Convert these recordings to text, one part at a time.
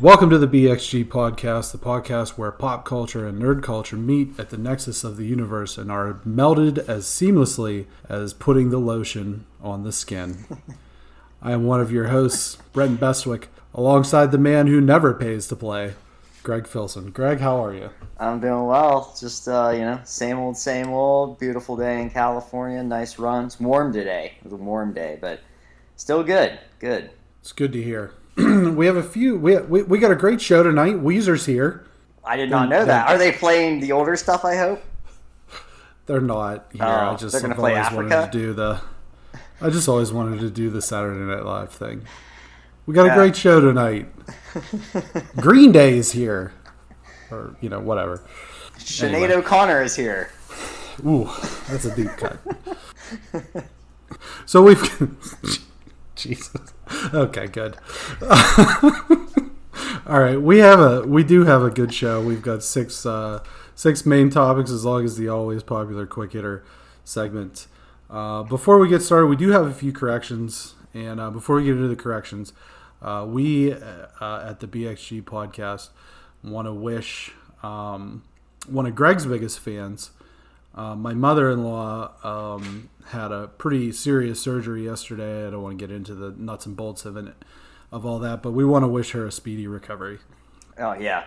Welcome to the BXG podcast, the podcast where pop culture and nerd culture meet at the nexus of the universe and are melded as seamlessly as putting the lotion on the skin. I am one of your hosts, Brenton Bestwick, alongside the man who never pays to play, Greg Filson. Greg, how are you? I'm doing well. Just, same old. Beautiful day in California. Nice runs. Warm today. It was a warm day, but still good. Good. It's good to hear. We have a few. We got a great show tonight. Weezer's here. I did not know that. Are they playing the older stuff, I hope? They're not here. Oh, they're going to play Africa? I just always wanted to do the Saturday Night Live thing. We got a great show tonight. Green Day is here. Or, whatever. Sinead anyway. O'Connor is here. Ooh, that's a deep cut. So we've... Jesus. Okay, good. All right, we do have a good show. We've got six main topics, as long as the always popular quick hitter segment. Before we get started, we do have a few corrections, and before we get into the corrections, we at the BXG podcast want to wish one of Greg's biggest fans. My mother-in-law had a pretty serious surgery yesterday. I don't want to get into the nuts and bolts of all that, but we want to wish her a speedy recovery. Oh, yeah.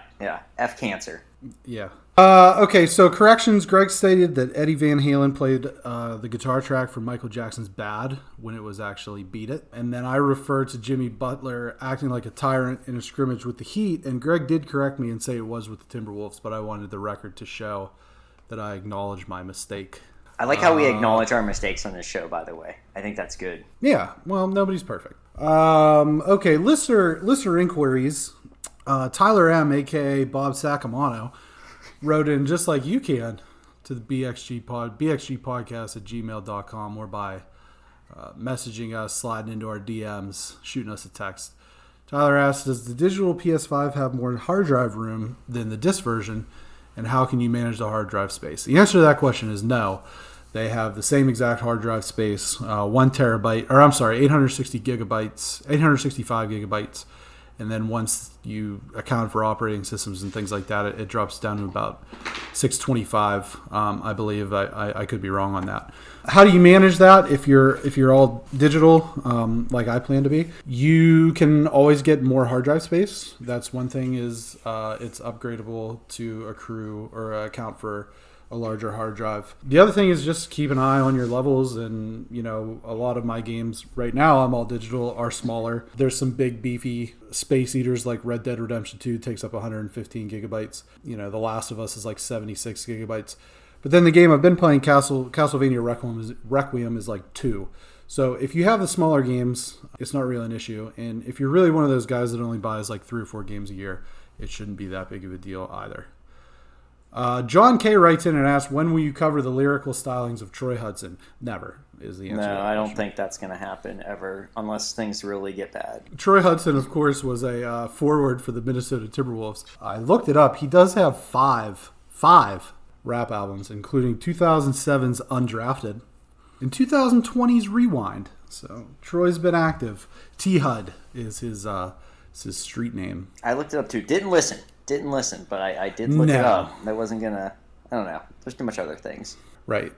F cancer. Yeah. Okay, so corrections. Greg stated that Eddie Van Halen played the guitar track for Michael Jackson's Bad when it was actually Beat It. And then I referred to Jimmy Butler acting like a tyrant in a scrimmage with the Heat, and Greg did correct me and say it was with the Timberwolves, but I wanted the record to show that I acknowledge my mistake. I like how we acknowledge our mistakes on this show, by the way. I think that's good. Yeah, well, nobody's perfect. Okay, listener inquiries. Tyler M., a.k.a. Bob Sacamano, wrote in just like you can to the BXG podcast at gmail.com, or by messaging us, sliding into our DMs, shooting us a text. Tyler asks, does the digital PS5 have more hard drive room than the disc version? And how can you manage the hard drive space? The answer to that question is no. They have the same exact hard drive space, 865 gigabytes. And then once you account for operating systems and things like that, it drops down to about 625. I believe. I could be wrong on that. How do you manage that if you're all digital, like I plan to be? You can always get more hard drive space. That's one thing. Is it's upgradable to accrue or account for a larger hard drive. The other thing is just keep an eye on your levels, and a lot of my games right now, I'm all digital, are smaller. There's some big beefy space eaters like Red Dead Redemption 2 takes up 115 gigabytes. The Last of Us is like 76 gigabytes. But then the game I've been playing, Castlevania Requiem is like 2. So if you have the smaller games, it's not really an issue. And if you're really one of those guys that only buys like 3 or 4 games a year, it shouldn't be that big of a deal either. John K. writes in and asks, when will you cover the lyrical stylings of Troy Hudson? Never is the answer. No, I don't think that's going to happen ever, unless things really get bad. Troy Hudson, of course, was a forward for the Minnesota Timberwolves. I looked it up. He does have five rap albums, including 2007's Undrafted and 2020's Rewind. So Troy's been active. T-Hud is his street name. I looked it up too. Didn't listen, but I did look it up. That wasn't gonna. I don't know. There's too much other things. Right,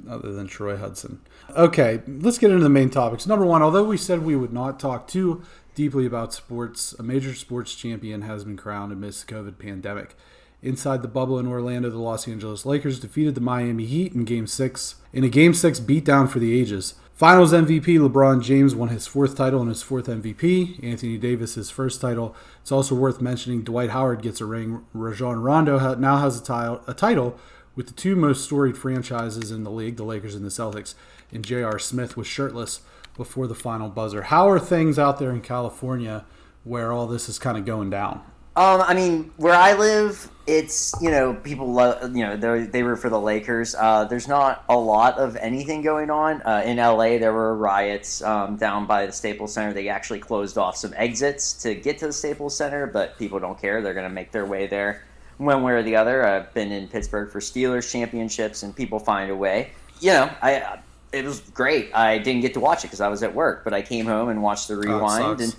other than Troy Hudson. Okay, let's get into the main topics. Number one, although we said we would not talk too deeply about sports, a major sports champion has been crowned amidst the COVID pandemic. Inside the bubble in Orlando, the Los Angeles Lakers defeated the Miami Heat in Game 6 in a Game 6 beatdown for the ages. Finals MVP LeBron James won his 4th title and his 4th MVP. Anthony Davis his 1st title. It's also worth mentioning Dwight Howard gets a ring. Rajon Rondo now has a title with the 2 most storied franchises in the league, the Lakers and the Celtics. And J.R. Smith was shirtless before the final buzzer. How are things out there in California where all this is kind of going down? Where I live, it's, people love, they root for the Lakers. There's not a lot of anything going on. In LA, there were riots down by the Staples Center. They actually closed off some exits to get to the Staples Center, but people don't care. They're going to make their way there one way or the other. I've been in Pittsburgh for Steelers championships, and people find a way. It was great. I didn't get to watch it because I was at work, but I came home and watched the rewind. And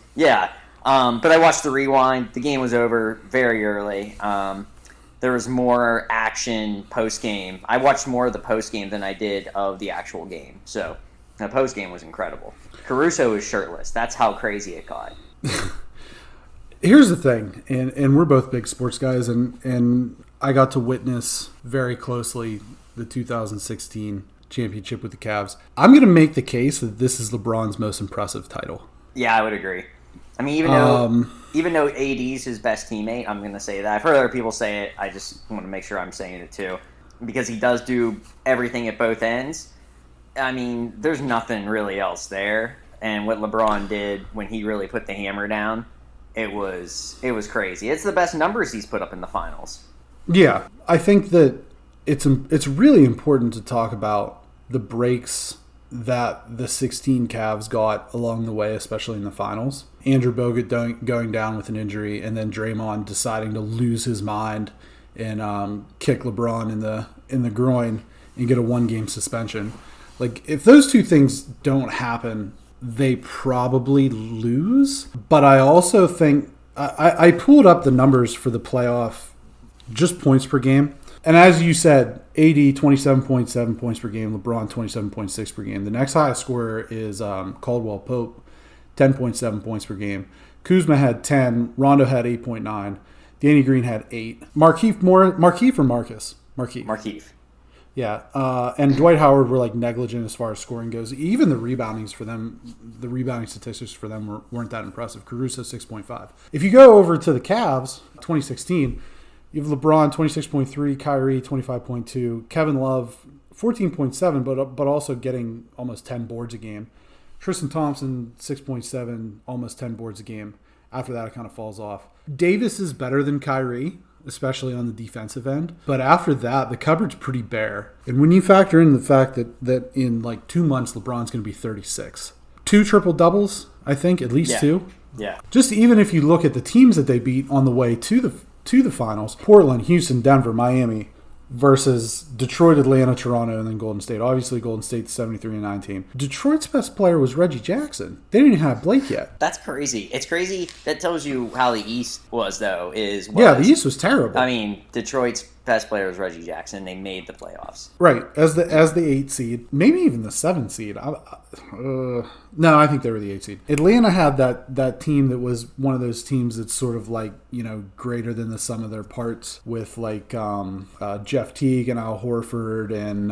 But I watched the rewind. The game was over very early. There was more action post-game. I watched more of the post-game than I did of the actual game. So the post-game was incredible. Caruso was shirtless. That's how crazy it got. Here's the thing, and we're both big sports guys, and I got to witness very closely the 2016 championship with the Cavs. I'm going to make the case that this is LeBron's most impressive title. Yeah, I would agree. I mean, even though AD's his best teammate, I'm going to say that. I've heard other people say it. I just want to make sure I'm saying it too. Because he does do everything at both ends. I mean, there's nothing really else there. And what LeBron did when he really put the hammer down, it was crazy. It's the best numbers he's put up in the finals. Yeah, I think that it's really important to talk about the breaks that the 16 Cavs got along the way, especially in the finals. Andrew Bogut going down with an injury, and then Draymond deciding to lose his mind and kick LeBron in the groin and get a 1-game suspension. Like, if those two things don't happen, they probably lose. But I also think I pulled up the numbers for the playoff, just points per game. And as you said, AD 27.7 points per game, LeBron 27.6 per game. The next highest scorer is Caldwell Pope, 10.7 points per game. Kuzma had 10. Rondo had 8.9. Danny Green had 8. Markieff or Marcus? Markieff. Yeah, and Dwight Howard were like negligent as far as scoring goes. Even the rebounding statistics for them weren't that impressive. Caruso 6.5. If you go over to the Cavs, 2016, you have LeBron 26.3, Kyrie 25.2, Kevin Love 14.7, but also getting almost 10 boards a game. Tristan Thompson 6.7, almost 10 boards a game. After that, it kind of falls off. Davis is better than Kyrie, especially on the defensive end. But after that, the cupboard's pretty bare. And when you factor in the fact that in like 2 months, LeBron's going to be 36. 2 triple-doubles, I think, at least 2. Yeah. Just even if you look at the teams that they beat on the way to the finals, Portland, Houston, Denver, Miami, versus Detroit, Atlanta, Toronto, and then Golden State. Obviously, Golden State's 73-9 team. Detroit's best player was Reggie Jackson. They didn't even have Blake yet. That's crazy. It's crazy. That tells you how the East was, though. Yeah, the East was terrible. I mean, Detroit's best player was Reggie Jackson. They made the playoffs. Right, as the 8 seed, maybe even the 7 seed. No, I think they were the 8 seed. Atlanta had that team that was one of those teams that's sort of like, greater than the sum of their parts, with like Jeff Teague and Al Horford and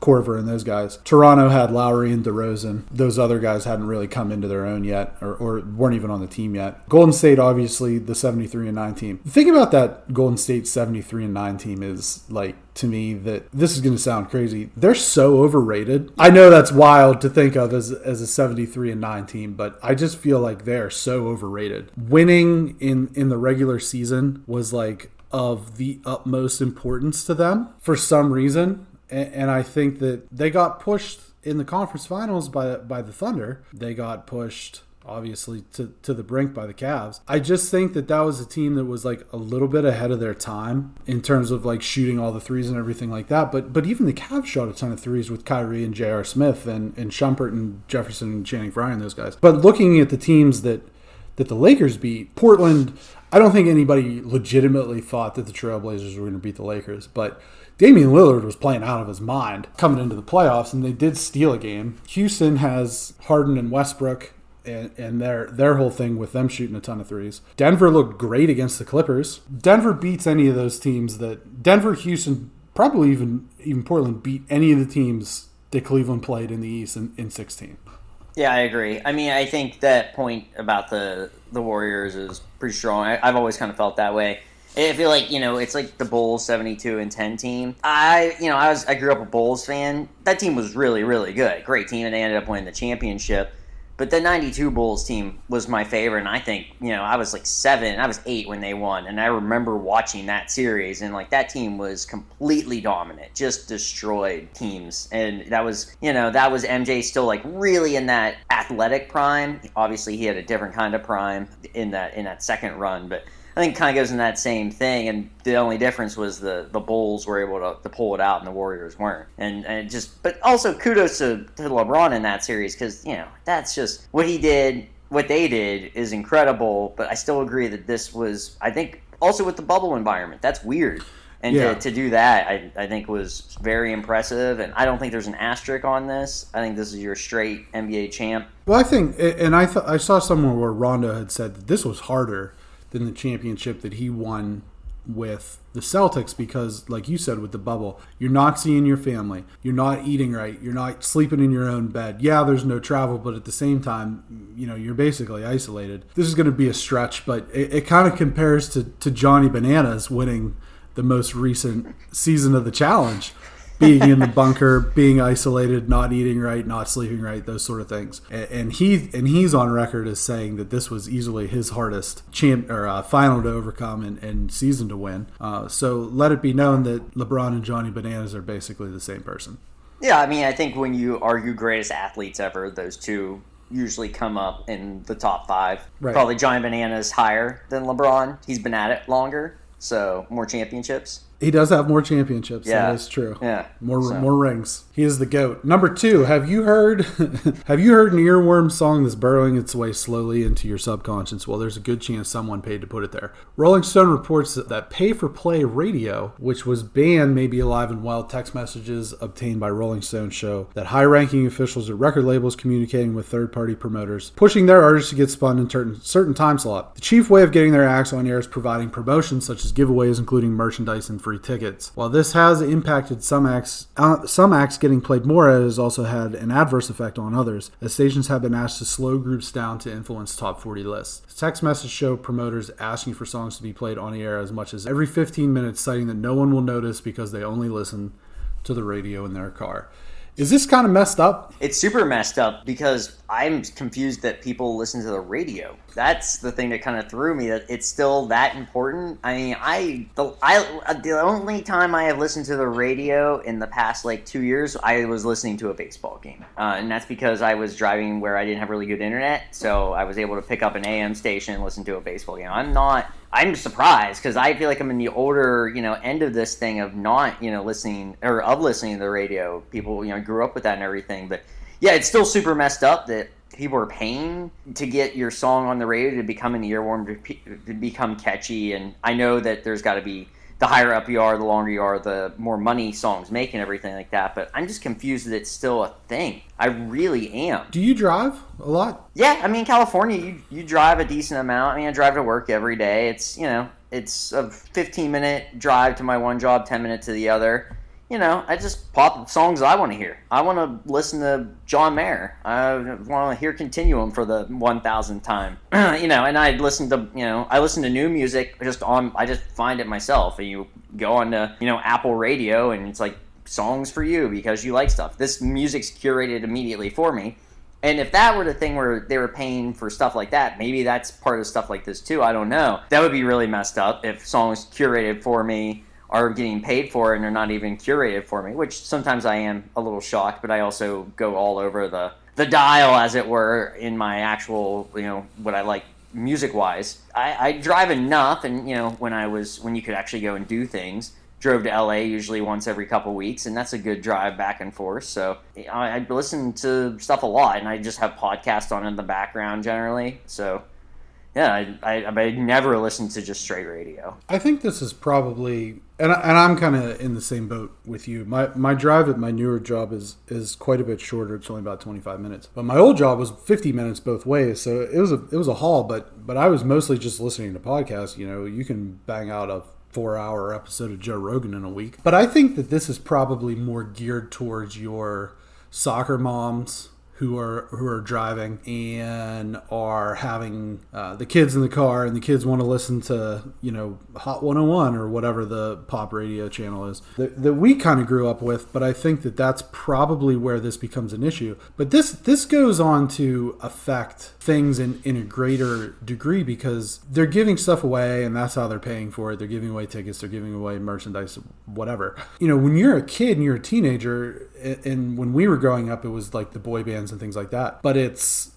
Korver and those guys. Toronto had Lowry and DeRozan. Those other guys hadn't really come into their own yet, or weren't even on the team yet. Golden State, obviously, the 73-9 team. The thing about that Golden State 73-9 team is, like, to me, that this is going to sound crazy. They're so overrated. I know that's wild to think of as a 73-9 team, but I just feel like they are so overrated. Winning in the regular season was like of the utmost importance to them for some reason, and I think that they got pushed in the conference finals by the Thunder. They got pushed, obviously, to the brink by the Cavs. I just think that was a team that was like a little bit ahead of their time in terms of like shooting all the threes and everything like that. But even the Cavs shot a ton of threes with Kyrie and J.R. Smith and Shumpert and Jefferson and Channing Frye and those guys. But looking at the teams that the Lakers beat, Portland, I don't think anybody legitimately thought that the Trailblazers were going to beat the Lakers. But Damian Lillard was playing out of his mind coming into the playoffs, and they did steal a game. Houston has Harden and Westbrook, and their whole thing with them shooting a ton of threes. Denver looked great against the Clippers. Denver beats any of those teams that Denver, Houston, probably even Portland beat any of the teams that Cleveland played in the East in 16. Yeah, I agree. I mean, I think that point about the Warriors is pretty strong. I've always kind of felt that way. I feel like, it's like the Bulls 72-10 team. I grew up a Bulls fan. That team was really, really good. Great team, and they ended up winning the championship. But the 92 Bulls team was my favorite, and I think, I was like 7, I was 8 when they won, and I remember watching that series, and like that team was completely dominant, just destroyed teams, and that was MJ still like really in that athletic prime. Obviously, he had a different kind of prime in that second run, but I think it kind of goes in that same thing, and the only difference was the Bulls were able to pull it out and the Warriors weren't. But also kudos to LeBron in that series, because, that's just what he did what they did is incredible, but I still agree that this was, I think, also with the bubble environment, that's weird. And to do that, I think was very impressive. And I don't think there's an asterisk on this. I think this is your straight NBA champ. Well, I think, and I saw somewhere where Rondo had said that this was harder than the championship that he won with the Celtics because, like you said, with the bubble, you're not seeing your family, you're not eating right, you're not sleeping in your own bed. Yeah, there's no travel, but at the same time, you're basically isolated. This is going to be a stretch, but it kind of compares to Johnny Bananas winning the most recent season of the challenge, being in the bunker, being isolated, not eating right, not sleeping right, those sort of things. And he's on record as saying that this was easily his hardest final to overcome and season to win. So let it be known that LeBron and Johnny Bananas are basically the same person. Yeah, I mean, I think when you argue greatest athletes ever, those two usually come up in the top 5. Right. Probably Johnny Bananas higher than LeBron. He's been at it longer. So, more championships. He does have more championships. Yeah. That is true. Yeah. More rings. He is the GOAT. Number 2, have you heard an earworm song that's burrowing its way slowly into your subconscious? Well, there's a good chance someone paid to put it there. Rolling Stone reports that pay-for-play radio, which was banned, may be alive and well. Text messages obtained by Rolling Stone show that high-ranking officials at record labels communicating with third-party promoters, pushing their artists to get spun in certain time slot. The chief way of getting their acts on air is providing promotions such as giveaways, including merchandise and free tickets. While this has impacted some acts getting played more, it has also had an adverse effect on others, as stations have been asked to slow groups down to influence top 40 lists. Text messages show promoters asking for songs to be played on the air as much as every 15 minutes, citing that no one will notice because they only listen to the radio in their car. Is this kind of messed up? It's super messed up because I'm confused that people listen to the radio. That's the thing that kind of threw me, that it's still that important. I mean, the only time I have listened to the radio in the past 2 years, I was listening to a baseball game. And that's because I was driving where I didn't have really good internet, so I was able to pick up an AM station and listen to a baseball game. I'm surprised because I feel like I'm in the older, end of this thing of not, listening to the radio. People, grew up with that and everything. But yeah, it's still super messed up that people are paying to get your song on the radio to become an earworm, to become catchy. And I know that there's got to be, the higher up you are, the longer you are, the more money songs make and everything like that. But I'm just confused that it's still a thing. I really am. Do you drive a lot? Yeah, I mean, California, you drive a decent amount. I mean, I drive to work every day. It's, it's a 15-minute drive to my one job, 10 minutes to the other. I just pop songs I want to hear. I want to listen to John Mayer. I want to hear Continuum for the 1,000th time. And I listen to new music I just find it myself. And you go on to, Apple Radio and it's like songs for you because you like stuff. This music's curated immediately for me. And if that were the thing where they were paying for stuff like that, maybe that's part of stuff like this too. I don't know. That would be really messed up if songs curated for me are getting paid for and they're not even curated for me, which sometimes I am a little shocked, but I also go all over the dial, as it were, in my actual, what I like music-wise. I drive enough, and, when you could actually go and do things, drove to LA usually once every couple weeks, and that's a good drive back and forth. So I listen to stuff a lot, and I just have podcasts on in the background generally, so... Yeah, I never listen to just straight radio. I think this is probably, and I'm kind of in the same boat with you. My drive at my newer job is quite a bit shorter. It's only about 25 minutes. But my old job was 50 minutes both ways, so it was a haul. But I was mostly just listening to podcasts. You can bang out a 4-hour episode of Joe Rogan in a week. But I think that this is probably more geared towards your soccer moms who are driving and are having the kids in the car, and the kids want to listen to Hot 101 or whatever the pop radio channel is that we kind of grew up with. But I think that that's probably where this becomes an issue. But this goes on to affect things in a greater degree because they're giving stuff away, and that's how they're paying for it. They're giving away tickets, they're giving away merchandise, whatever. When you're a kid and you're a teenager, and when we were growing up, it was like the boy bands and things like that. But that's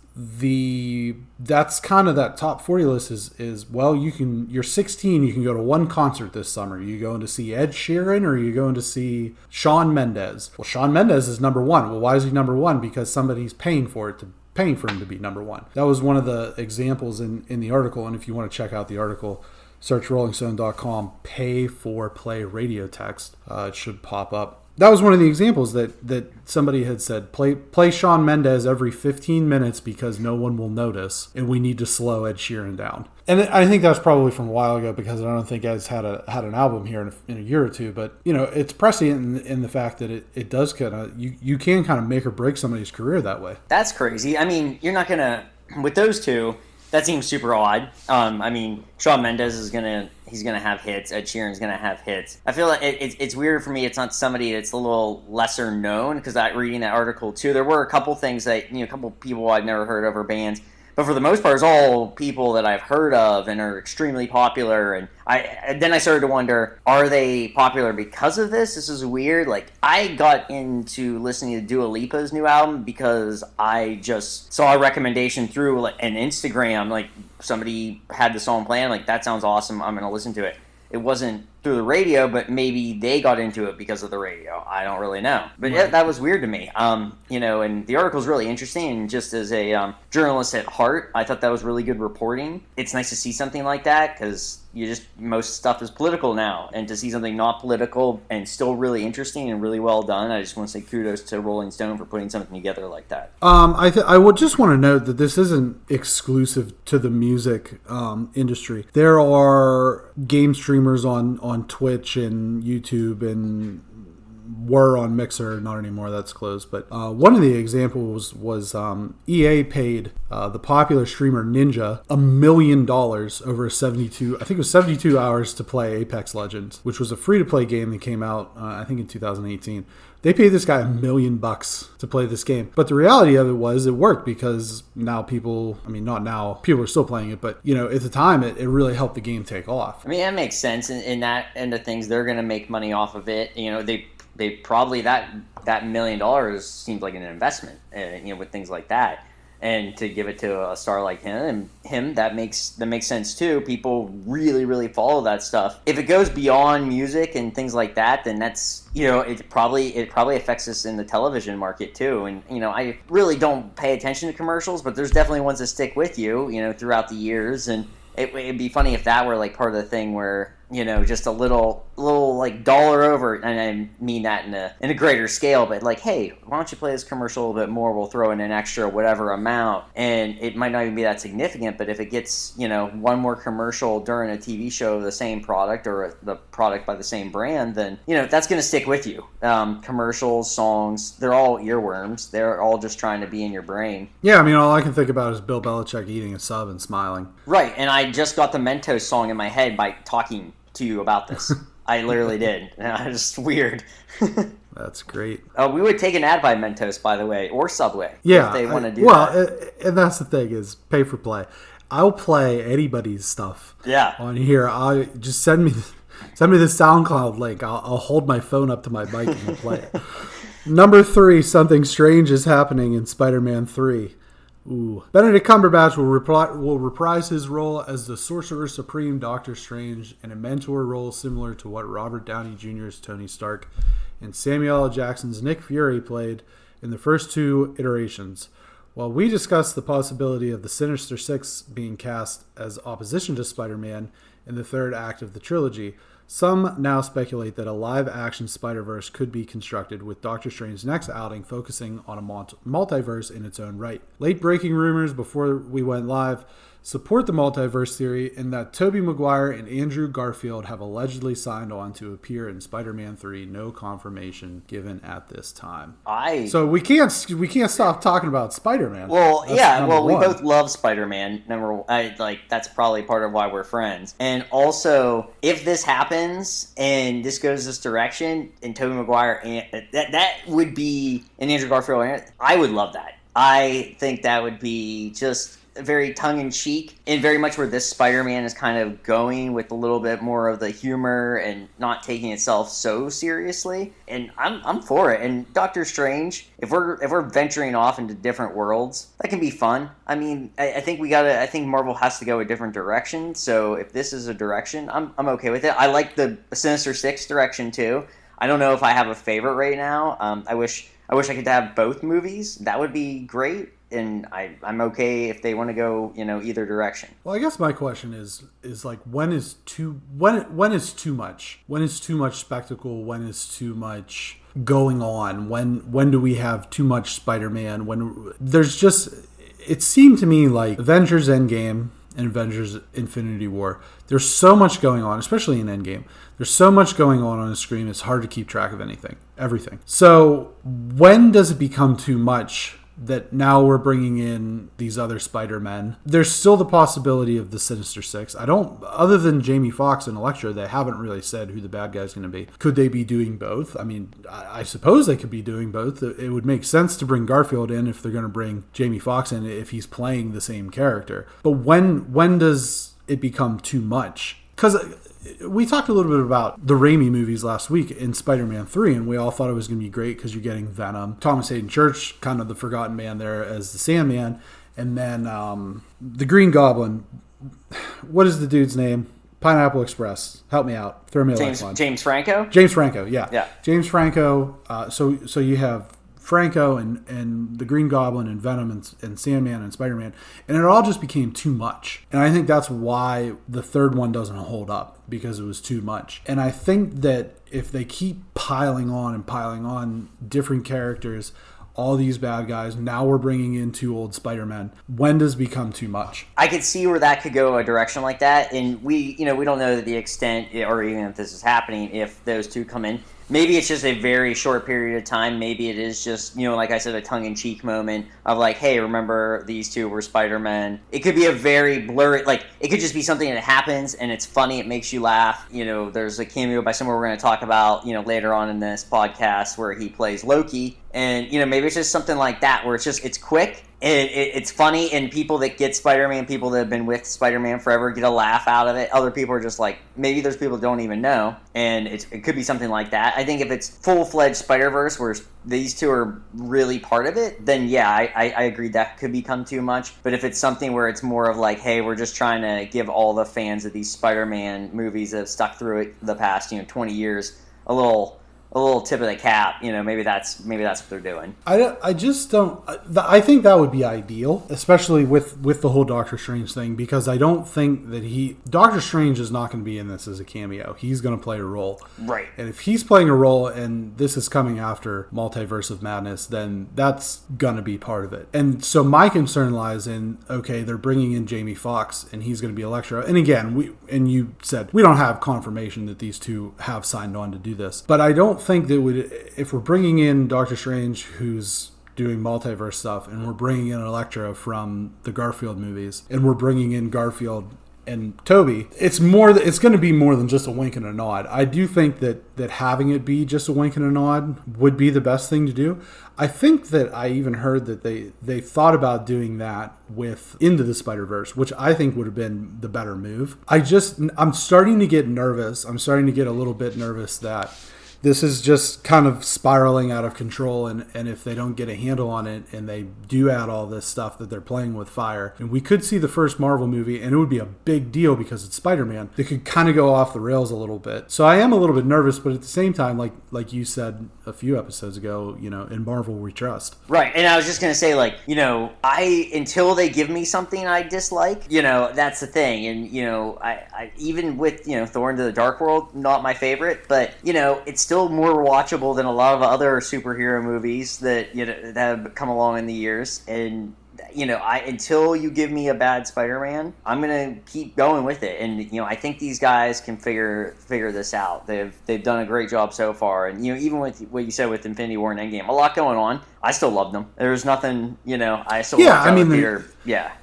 kind of that top 40 list is well, you're 16, you can go to one concert this summer. You going to see Ed Sheeran or are you going to see Shawn Mendes? Well, Shawn Mendes is number one. Well, why is he number one? Because somebody's paying for it paying for him to be number one. That was one of the examples in the article. And if you want to check out the article, search rollingstone.com, pay for play radio text. It should pop up. That was one of the examples that somebody had said, play Shawn Mendes every 15 minutes because no one will notice, and we need to slow Ed Sheeran down. And I think that's probably from a while ago, because I don't think Ed's had an album here in a year or two. But, it's prescient in the fact that it does kind of, you can kind of make or break somebody's career that way. That's crazy. I mean, you're not going to, with those two, that seems super odd. I mean, Shawn Mendes he's gonna have hits. Ed Sheeran's gonna have hits. I feel like it's weird for me. It's not somebody that's a little lesser known, because reading that article too, there were a couple things that a couple people I've never heard of or bands. But for the most part, it's all people that I've heard of and are extremely popular. And then I started to wonder, are they popular because of this? This is weird. Like, I got into listening to Dua Lipa's new album because I just saw a recommendation through an Instagram. Like, somebody had the song playing. Like, that sounds awesome. I'm going to listen to it. It wasn't through the radio, but maybe they got into it because of the radio. I don't really know. But yeah, that was weird to me. And the article's really interesting. And just as a journalist at heart, I thought that was really good reporting. It's nice to see something like that, because most stuff is political now. And to see something not political and still really interesting and really well done, I just want to say kudos to Rolling Stone for putting something together like that. I would just want to note that this isn't exclusive to the music industry. There are game streamers on Twitch and YouTube, and were on Mixer, not anymore, that's closed. But one of the examples was EA paid the popular streamer Ninja $1 million over 72 hours to play Apex Legends, which was a free-to-play game that came out, I think in 2018. They paid this guy $1 million to play this game. But the reality of it was, it worked, because now people are still playing it, but at the time it really helped the game take off. I mean, that makes sense. In that end of things, they're going to make money off of it. They probably, that $1 million seems like an investment, with things like that. And to give it to a star like him, that makes sense too. People really, really follow that stuff. If it goes beyond music and things like that, then that's, it probably affects us in the television market too. And I really don't pay attention to commercials, but there's definitely ones that stick with you, throughout the years. And it'd be funny if that were part of the thing where, just a little dollar over, and I mean that in a greater scale, but hey, why don't you play this commercial a little bit more? We'll throw in an extra whatever amount, and it might not even be that significant, but if it gets, one more commercial during a TV show of the same product or the product by the same brand, then, that's going to stick with you. Commercials, songs, they're all earworms. They're all just trying to be in your brain. Yeah, I mean, all I can think about is Bill Belichick eating a sub and smiling. Right, and I just got the Mentos song in my head by talking to you about this. I literally did. It's just weird. That's great. We would take an ad by Mentos, by the way, or Subway. Yeah, if they want to do that. And that's the thing, is pay for play. I'll play anybody's stuff. Yeah. On here, I just send me the SoundCloud link. I'll hold my phone up to my mic and play it. Number 3, something strange is happening in Spider-Man 3. Ooh. Benedict Cumberbatch will reprise his role as the Sorcerer Supreme Doctor Strange in a mentor role similar to what Robert Downey Jr.'s Tony Stark and Samuel L. Jackson's Nick Fury played in the first 2 iterations. While we discussed the possibility of the Sinister Six being cast as opposition to Spider-Man in the 3rd act of the trilogy, some now speculate that a live-action Spider-Verse could be constructed, with Doctor Strange's next outing focusing on a multiverse in its own right. Late-breaking rumors before we went live support the multiverse theory, in that Tobey Maguire and Andrew Garfield have allegedly signed on to appear in Spider-Man 3. No confirmation given at this time. So we can't stop talking about Spider-Man. Well, we both love Spider-Man. That's probably part of why we're friends. And also, if this happens and this goes this direction, and Tobey Maguire and that would be, and Andrew Garfield, I would love that. I think that would be just very tongue-in-cheek, and very much where this Spider-Man is kind of going, with a little bit more of the humor and not taking itself so seriously. And I'm for it. And Doctor Strange, if we're venturing off into different worlds, that can be fun. I mean, I think Marvel has to go a different direction. So if this is a direction, I'm okay with it. I like the Sinister Six direction too. I don't know if I have a favorite right now. I wish I could have both movies. That would be great. And I'm okay if they want to go, either direction. Well, I guess my question is like when is too much? When is too much spectacle? When is too much going on? When do we have too much Spider-Man? When there's just, it seemed to me like Avengers Endgame and Avengers Infinity War, there's so much going on, especially in Endgame. There's so much going on the screen, it's hard to keep track of everything. So when does it become too much that now we're bringing in these other Spider-Men? There's still the possibility of the Sinister Six. Other than Jamie Foxx and Elektra, they haven't really said who the bad guy's going to be. Could they be doing both? I mean, I suppose they could be doing both. It would make sense to bring Garfield in if they're going to bring Jamie Foxx in, if he's playing the same character. But when does it become too much? Because we talked a little bit about the Raimi movies last week in Spider-Man 3, and we all thought it was going to be great because you're getting Venom. Thomas Hayden Church, kind of the forgotten man there as the Sandman. And then the Green Goblin. What is the dude's name? Pineapple Express. Help me out. Throw me a lifeline. James Franco? James Franco, yeah. Yeah. James Franco. So you have Franco and the Green Goblin and Venom and Sandman and Spider-Man, and it all just became too much. And I think that's why the third one doesn't hold up, because it was too much. And I think that if they keep piling on different characters, all these bad guys, now we're bringing in 2 old Spider-Men, when does it become too much? I could see where that could go a direction like that, and we don't know the extent, or even if this is happening, if those 2 come in. Maybe it's just a very short period of time. Maybe it is just, like I said, a tongue-in-cheek moment of like, hey, remember these 2 were Spider-Man. It could be a very blurry, like, it could just be something that happens and it's funny, it makes you laugh. There's a cameo by someone we're going to talk about, later on in this podcast where he plays Loki. And, maybe it's just something like that where it's quick. It's funny, and people that get Spider-Man, people that have been with Spider-Man forever, get a laugh out of it. Other people are just like, maybe there's people that don't even know, and it could be something like that. I think if it's full-fledged Spider-Verse where these 2 are really part of it, then yeah, I agree that could become too much. But if it's something where it's more of like, hey, we're just trying to give all the fans of these Spider-Man movies that have stuck through it the past 20 years a little tip of the cap, maybe that's what they're doing. I just don't. I think that would be ideal, especially with the whole Doctor Strange thing, because I don't think that Doctor Strange is not going to be in this as a cameo. He's going to play a role, right? And if he's playing a role, and this is coming after Multiverse of Madness, then that's going to be part of it. And so my concern lies in, okay, they're bringing in Jamie Foxx, and he's going to be Elektra. And again, you said we don't have confirmation that these 2 have signed on to do this, but I don't think that if we're bringing in Doctor Strange, who's doing multiverse stuff, and we're bringing in Elektra from the Garfield movies, and we're bringing in Garfield and Toby, it's going to be more than just a wink and a nod. I do think that having it be just a wink and a nod would be the best thing to do. I think that I even heard that they thought about doing that with Into the Spider-Verse, which I think would have been the better move. I'm starting to get nervous. I'm starting to get a little bit nervous that this is just kind of spiraling out of control, and if they don't get a handle on it and they do add all this stuff that they're playing with fire, and we could see the first Marvel movie, and it would be a big deal because it's Spider-Man, they could kind of go off the rails a little bit. So I am a little bit nervous, but at the same time, like you said a few episodes ago, in Marvel we trust. Right, and I was just going to say, until they give me something I dislike, that's the thing. And, I even with, Thor into the Dark World, not my favorite, but, it's still more watchable than a lot of other superhero movies that that have come along in the years. And until you give me a bad Spider-Man, I'm gonna keep going with it. And I think these guys can figure this out. They've done a great job so far. And even with what you said with Infinity War and Endgame, a lot going on. I still love them. There's nothing, I still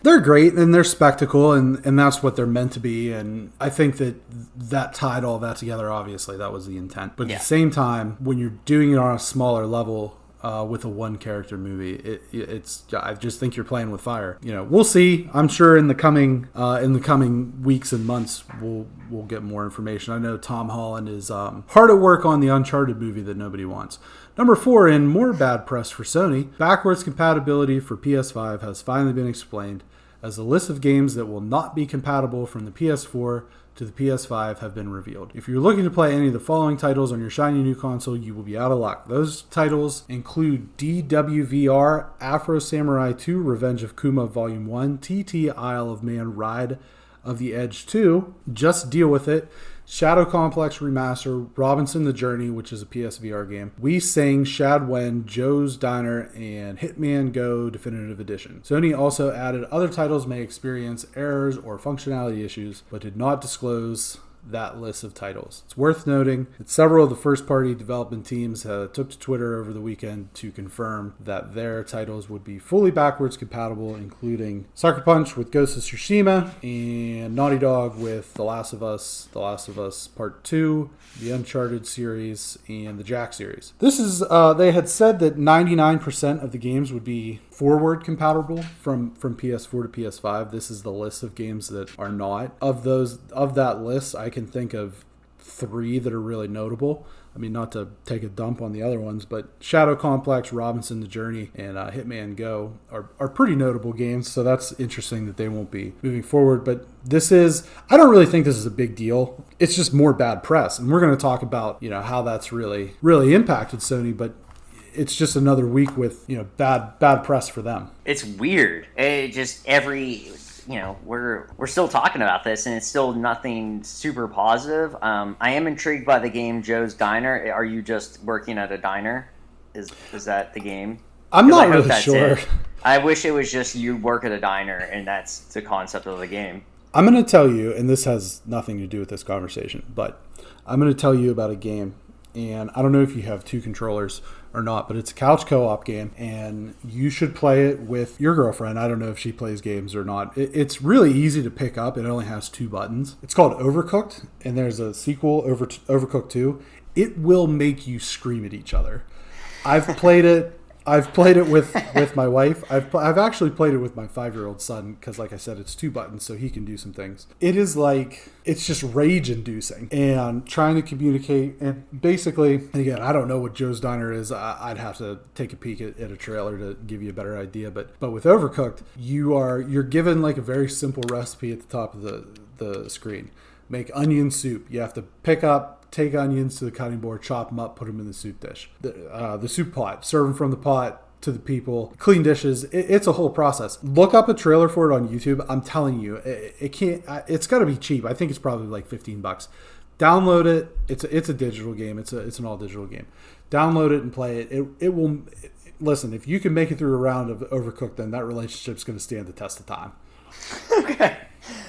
they're great, and they're spectacle, and that's what they're meant to be. And I think that tied all that together. Obviously, that was the intent. But at the same time, when you're doing it on a smaller level, with a one character movie, it's I just think you're playing with fire. We'll see. I'm sure in the coming weeks and months we'll get more information. I know Tom Holland is hard at work on the Uncharted movie that nobody wants. Number 4, in more bad press for Sony, backwards compatibility for PS5 has finally been explained, as the list of games that will not be compatible from the PS4 to the PS5 have been revealed. If you're looking to play any of the following titles on your shiny new console, you will be out of luck. Those titles include DWVR, Afro Samurai 2, Revenge of Kuma Volume 1, TT Isle of Man Ride of the Edge 2, Just Deal With It, Shadow Complex Remaster, Robinson the Journey, which is a PSVR game, We Sing, Shadwen, Joe's Diner, and Hitman Go Definitive Edition. Sony also added other titles may experience errors or functionality issues, but did not disclose that list of titles. It's worth noting that several of the first-party development teams took to Twitter over the weekend to confirm that their titles would be fully backwards compatible, including Sucker Punch with Ghost of Tsushima and Naughty Dog with The Last of Us Part 2, the Uncharted series, and the Jack series. This is they had said that 99% of the games would be forward compatible from PS4 to PS5. This is the list of games that are not. Of that list, I can think of 3 that are really notable. I mean, not to take a dump on the other ones, but Shadow Complex, Robinson the Journey, and Hitman Go are pretty notable games, so that's interesting that they won't be moving forward. But I don't really think this is a big deal. It's just more bad press, and we're going to talk about, how that's really impacted Sony, but it's just another week with, bad press for them. It's weird. It just we're still talking about this, and it's still nothing super positive. I am intrigued by the game Joe's Diner. Are you just working at a diner? Is that the game? I'm not really sure. I wish it was just you work at a diner, and that's the concept of the game. I'm going to tell you, and this has nothing to do with this conversation, but I'm going to tell you about a game, and I don't know if you have 2 controllers or not, but it's a couch co-op game, and you should play it with your girlfriend. I don't know if she plays games or not. It's really easy to pick up. It only has 2 buttons. It's called Overcooked, and there's a sequel, Overcooked 2. It will make you scream at each other. I've played it with my wife. I've actually played it with my 5-year-old son because, like I said, it's 2 buttons, so he can do some things. It's just rage-inducing and trying to communicate. And basically, again, I don't know what Joe's Diner is. I'd have to take a peek at a trailer to give you a better idea. But with Overcooked, you're given like a very simple recipe at the top of the screen. Make onion soup. You have to take onions to the cutting board, chop them up, put them in the soup dish. The soup pot, serve them from the pot to the people, clean dishes. It's a whole process. Look up a trailer for it on YouTube. I'm telling you, it's got to be cheap. I think it's probably like $15. Download it. It's a digital game. It's an all digital game. Download it and play it. It will. Listen, if you can make it through a round of Overcooked, then that relationship's going to stand the test of time. Okay.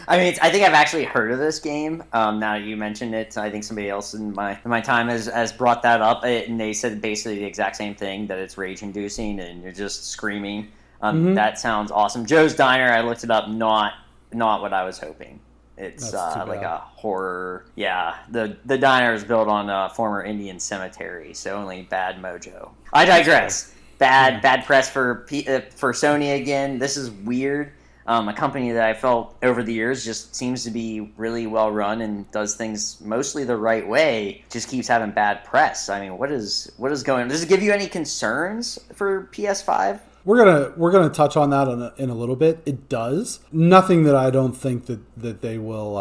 I mean, I think I've actually heard of this game. Now that you mentioned it, I think somebody else in my time has brought that up, and they said basically the exact same thing, that it's rage-inducing and you're just screaming. That sounds awesome. Joe's Diner, I looked it up, not what I was hoping. It's like a horror. Yeah, the diner is built on a former Indian cemetery, so only bad mojo. I digress. Bad press for Sony again. This is weird. A company that I felt over the years just seems to be really well run and does things mostly the right way, just keeps having bad press. I mean, what is going on? Does it give you any concerns for PS5? We're gonna touch on that in a little bit. It does. Nothing that I don't think that they will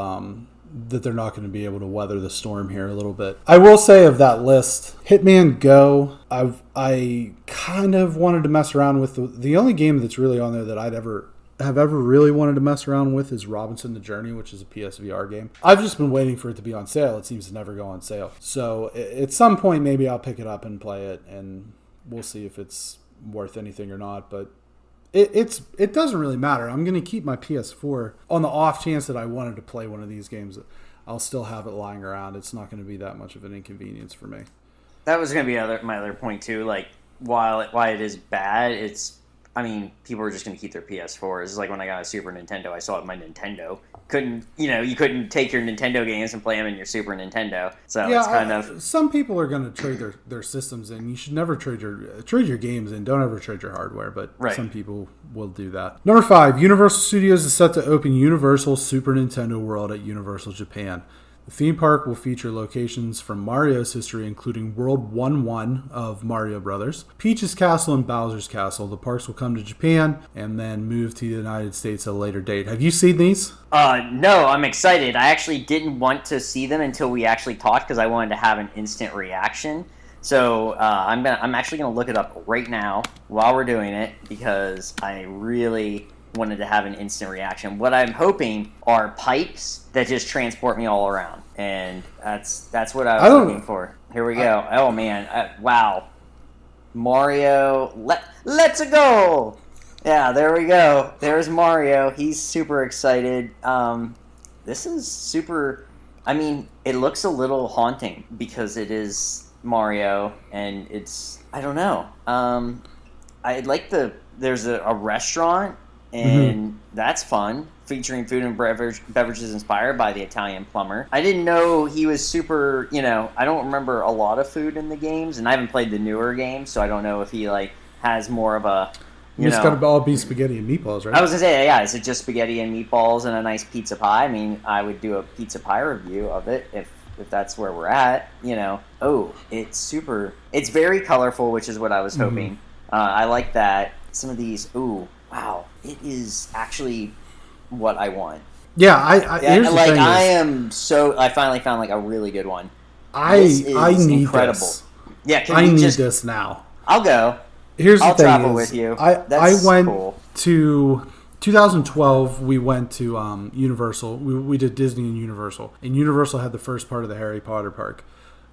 that they're not going to be able to weather the storm here a little bit. I will say of that list, Hitman Go, I kind of wanted to mess around with the only game that's really on there that I'd ever really wanted to mess around with is Robinson the Journey, which is a PSVR game. I've just been waiting for it to be on sale. It seems to never go on sale. So at some point, maybe I'll pick it up and play it, and we'll see if it's worth anything or not. But it doesn't really matter. I'm going to keep my PS4 on the off chance that I wanted to play one of these games. I'll still have it lying around. It's not going to be that much of an inconvenience for me. That was going to be my other point too. Like, why it is bad, people are just going to keep their PS4s. It's like when I got a Super Nintendo, I saw it on my Nintendo. You couldn't take your Nintendo games and play them in your Super Nintendo. So yeah, it's kind of... Some people are going to trade their systems in. You should never trade your games in. Don't ever trade your hardware, but right. Some people will do that. Number 5, Universal Studios is set to open Universal Super Nintendo World at Universal Japan. The theme park will feature locations from Mario's history, including World 1-1 of Mario Brothers, Peach's Castle, and Bowser's Castle. The parks will come to Japan and then move to the United States at a later date. Have you seen these? No, I'm excited. I actually didn't want to see them until we actually talked because I wanted to have an instant reaction. So I'm actually gonna look it up right now while we're doing it because I really wanted to have an instant reaction. What I'm hoping are pipes that just transport me all around, and that's what I was looking for. Here we go. Oh man, wow, Mario, let's go. Yeah, there we go. There's Mario. He's super excited. This is super. I mean, it looks a little haunting because it is Mario, and it's, I don't know. I like there's a restaurant, and that's fun, featuring food and beverages inspired by the Italian plumber. I didn't know he was super, I don't remember a lot of food in the games, and I haven't played the newer games, so I don't know if he has more of a, It's got to all be spaghetti and meatballs, right? I was going to say, yeah, is it just spaghetti and meatballs and a nice pizza pie? I mean, I would do a pizza pie review of it if that's where we're at, Oh, it's very colorful, which is what I was hoping. I like that. Some of these, ooh, wow, it is actually what I want. Yeah, I finally found a really good one. I need incredible. This. Yeah, I need this now. I'll go. I'll travel with you. I went cool. to 2012. We went to Universal. We did Disney and Universal, and Universal had the first part of the Harry Potter park,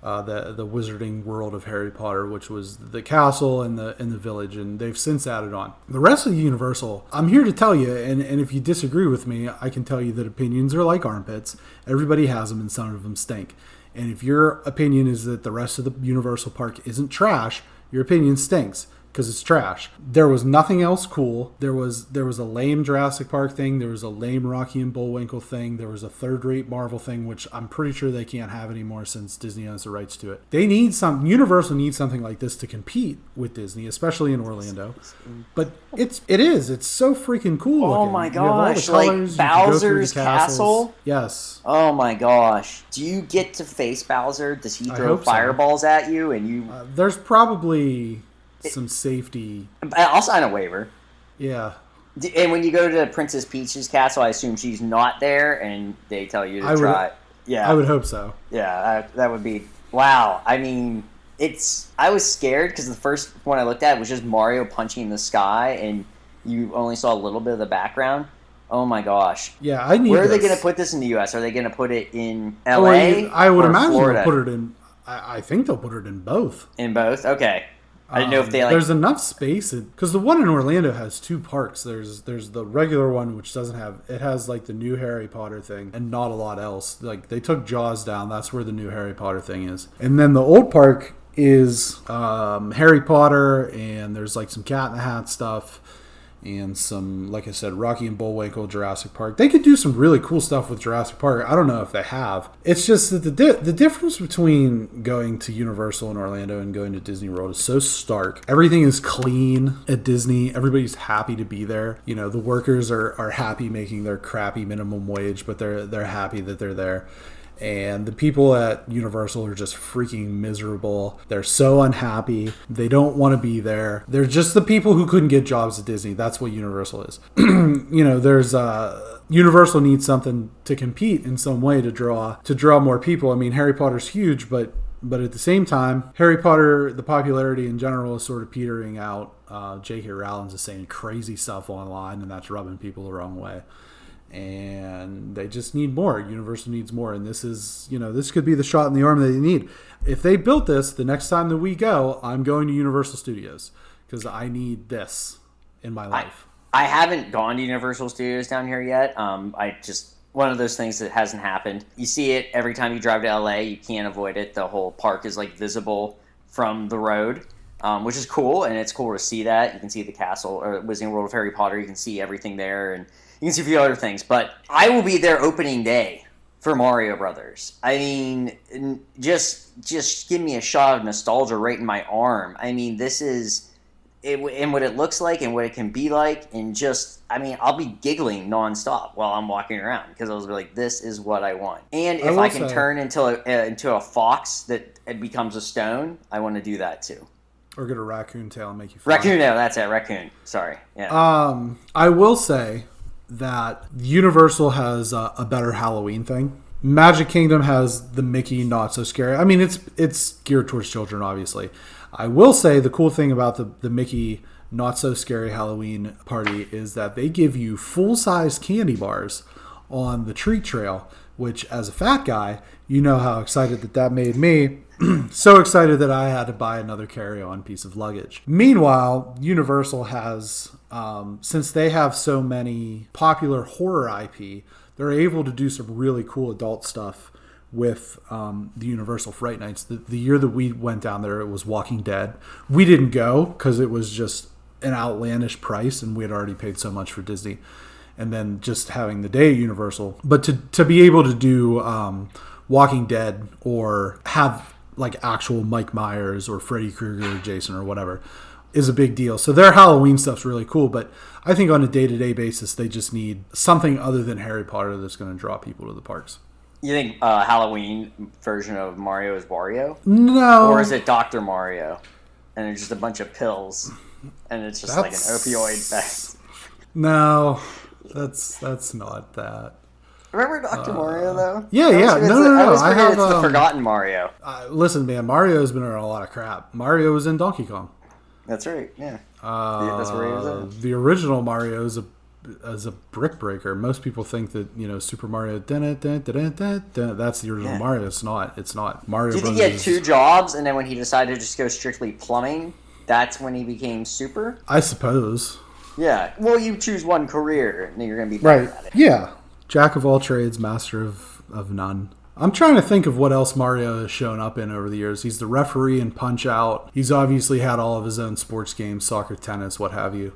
the Wizarding World of Harry Potter, which was the castle and the village, and they've since added on the rest of the Universal. I'm here to tell you, and if you disagree with me, I can tell you that opinions are like armpits. Everybody has them, and some of them stink. And if your opinion is that the rest of the Universal park isn't trash, your opinion stinks. Because it's trash. There was nothing else cool. There was a lame Jurassic Park thing. There was a lame Rocky and Bullwinkle thing. There was a third-rate Marvel thing, which I'm pretty sure they can't have anymore since Disney owns the rights to it. Universal needs something like this to compete with Disney, especially in Orlando. But it's so freaking cool. Oh looking. my gosh! Like Bowser's castle. Yes. Oh my gosh! Do you get to face Bowser? Does he throw fireballs at you? And you? There's probably some safety. I'll sign a waiver. Yeah. And when you go to Princess Peach's castle, I assume she's not there, and they tell you to try. Yeah, I would hope so. Yeah, that would be wow. I mean, I was scared because the first one I looked at was just Mario punching the sky, and you only saw a little bit of the background. Oh my gosh. Yeah, I need. Where are they going to put this in the U.S.? Are they going to put it in L.A.? I would imagine Florida? they'll put it in. I think they'll put it in both. In both? Okay. I didn't know if they There's enough space because the one in Orlando has two parks. There's the regular one which doesn't have. It has the new Harry Potter thing and not a lot else. They took Jaws down. That's where the new Harry Potter thing is. And then the old park is Harry Potter, and there's some Cat in the Hat stuff. And some, like I said, Rocky and Bullwinkle, Jurassic Park. They could do some really cool stuff with Jurassic Park. I don't know if they have. It's just that the difference between going to Universal in Orlando and going to Disney World is so stark. Everything is clean at Disney. Everybody's happy to be there. The workers are happy making their crappy minimum wage, but they're happy that they're there. And the people at Universal are just freaking miserable. They're so unhappy. They don't want to be there. They're just the people who couldn't get jobs at Disney. That's what Universal is. There's Universal needs something to compete in some way to draw more people. I mean, Harry Potter's huge, but at the same time, Harry Potter, the popularity in general is sort of petering out. J.K. Rowling is saying crazy stuff online, and that's rubbing people the wrong way. And they just need more. Universal needs more, and this is, this could be the shot in the arm that they need. If they built this, the next time that we go, I'm going to Universal Studios because I need this in my life. I haven't gone to Universal Studios down here yet. One of those things that hasn't happened. You see it every time you drive to LA. You can't avoid it. The whole park is visible from the road, which is cool, and it's cool to see that. You can see the castle or Wizarding World of Harry Potter. You can see everything there, and you can see a few other things, but I will be there opening day for Mario Brothers. I mean, just give me a shot of nostalgia right in my arm. I mean, it's and what it looks like and what it can be like, and just, I mean, I'll be giggling nonstop while I'm walking around because I was like, this is what I want. And if I can turn into a fox that it becomes a stone, I want to do that too. Or get a raccoon tail and make you fly. Raccoon, no, that's it, raccoon. Sorry. Yeah. I will say that Universal has a better Halloween thing. Magic Kingdom has the Mickey Not So Scary. I mean, it's geared towards children, obviously. I will say the cool thing about the Mickey Not So Scary Halloween party is that they give you full-size candy bars on the treat trail, which, as a fat guy, you know how excited that made me. So excited that I had to buy another carry-on piece of luggage. Meanwhile, Universal has, since they have so many popular horror IP, they're able to do some really cool adult stuff with the Universal Fright Nights. The year that we went down there, it was Walking Dead. We didn't go because it was just an outlandish price, and we had already paid so much for Disney. And then just having the day at Universal. But to be able to do Walking Dead or have like actual Mike Myers or Freddy Krueger or Jason or whatever is a big deal. So their Halloween stuff's really cool, but I think on a day-to-day basis, they just need something other than Harry Potter that's going to draw people to the parks. You think Halloween version of Mario is Wario? No. Or is it Dr. Mario? And it's just a bunch of pills. And it's just like an opioid thing. No, that's not that. Remember Dr. Mario, though? Yeah. No. I have it's the forgotten Mario. Listen, man, Mario's been in a lot of crap. Mario was in Donkey Kong. That's right, yeah. That's where he was at. The original Mario is a brick breaker. Most people think that, Super Mario, that's the original Mario. It's not. Mario. Do you think he had two jobs, and then when he decided to just go strictly plumbing, that's when he became Super? I suppose. Yeah. Well, you choose one career, and then you're going to be better at it. Yeah. Jack of all trades, master of none. I'm trying to think of what else Mario has shown up in over the years. He's the referee in Punch-Out. He's obviously had all of his own sports games, soccer, tennis, what have you.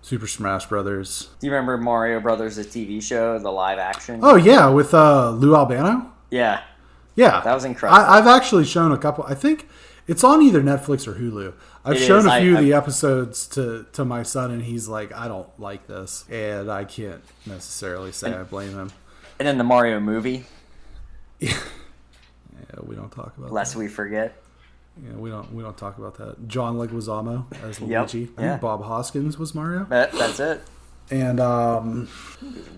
Super Smash Brothers. Do you remember Mario Brothers, the TV show, the live action? Oh, yeah, with Lou Albano? Yeah. Yeah. That was incredible. I've actually shown a couple. I think it's on either Netflix or Hulu. I've shown a few of the episodes to my son, and he's like, I don't like this. And I can't necessarily say I blame him. And then the Mario movie. Yeah, we don't talk about Lest that. we forget. Yeah, we don't talk about that. John Leguizamo as Luigi. I think Bob Hoskins was Mario. That's it. And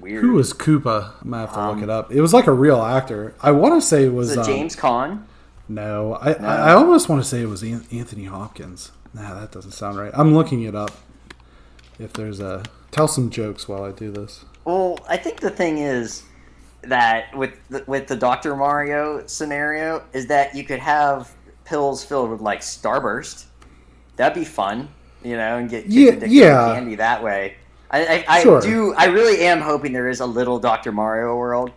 weird. Who was Koopa? I might have to look it up. It was like a real actor. I want to say it was James Caan? No, I almost want to say it was Anthony Hopkins. Nah, that doesn't sound right. I'm looking it up. If there's tell some jokes while I do this. Well, I think the thing is that with the Dr. Mario scenario is that you could have pills filled with like Starburst. That'd be fun, and get addicted to candy that way. I really am hoping there is a little Dr. Mario world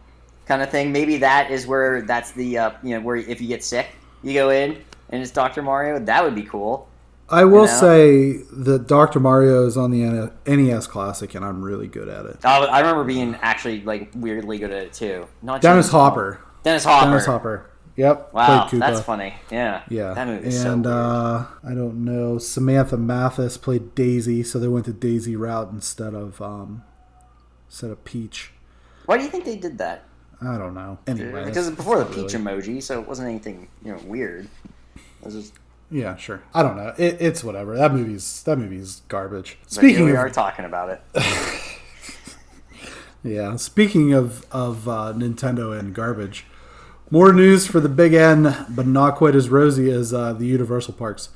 kind of thing. Maybe that is where that's the where if you get sick, you go in and it's Dr. Mario. That would be cool. I will say that Dr. Mario is on the NES Classic, and I'm really good at it. I remember being actually like weirdly good at it too. Dennis Hopper. Dennis Hopper. Yep. Wow, played Koopa. That's funny. Yeah. That movie is so weird. I don't know. Samantha Mathis played Daisy, so they went the Daisy route instead of Peach. Why do you think they did that? I don't know. Anyway, because before the Peach emoji, so it wasn't anything weird. It was just. Yeah, sure. I don't know. It's whatever. That movie's garbage. Speaking we are talking about it. Yeah. Speaking of Nintendo and garbage, more news for the Big N, but not quite as rosy as the Universal Parks.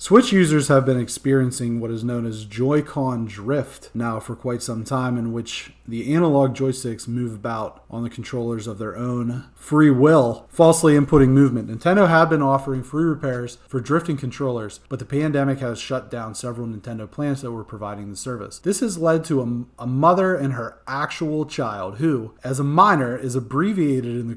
Switch users have been experiencing what is known as Joy-Con drift now for quite some time, in which the analog joysticks move about on the controllers of their own free will, falsely inputting movement. Nintendo had been offering free repairs for drifting controllers, but the pandemic has shut down several Nintendo plants that were providing the service. This has led to a mother and her actual child who, as a minor, is abbreviated in the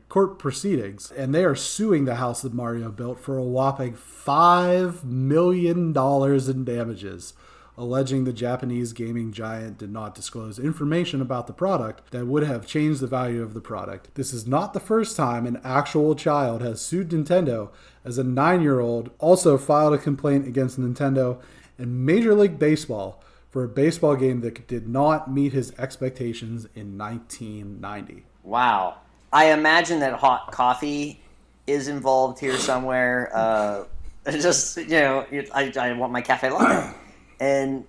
court proceedings, and they are suing the house that Mario built for a whopping $5 million in damages, alleging the Japanese gaming giant did not disclose information about the product that would have changed the value of the product. This is not the first time an actual child has sued Nintendo, as a 9-year-old also filed a complaint against Nintendo in Major League Baseball for a baseball game that did not meet his expectations in 1990? Wow. I imagine that hot coffee is involved here somewhere. I want my cafe latte. And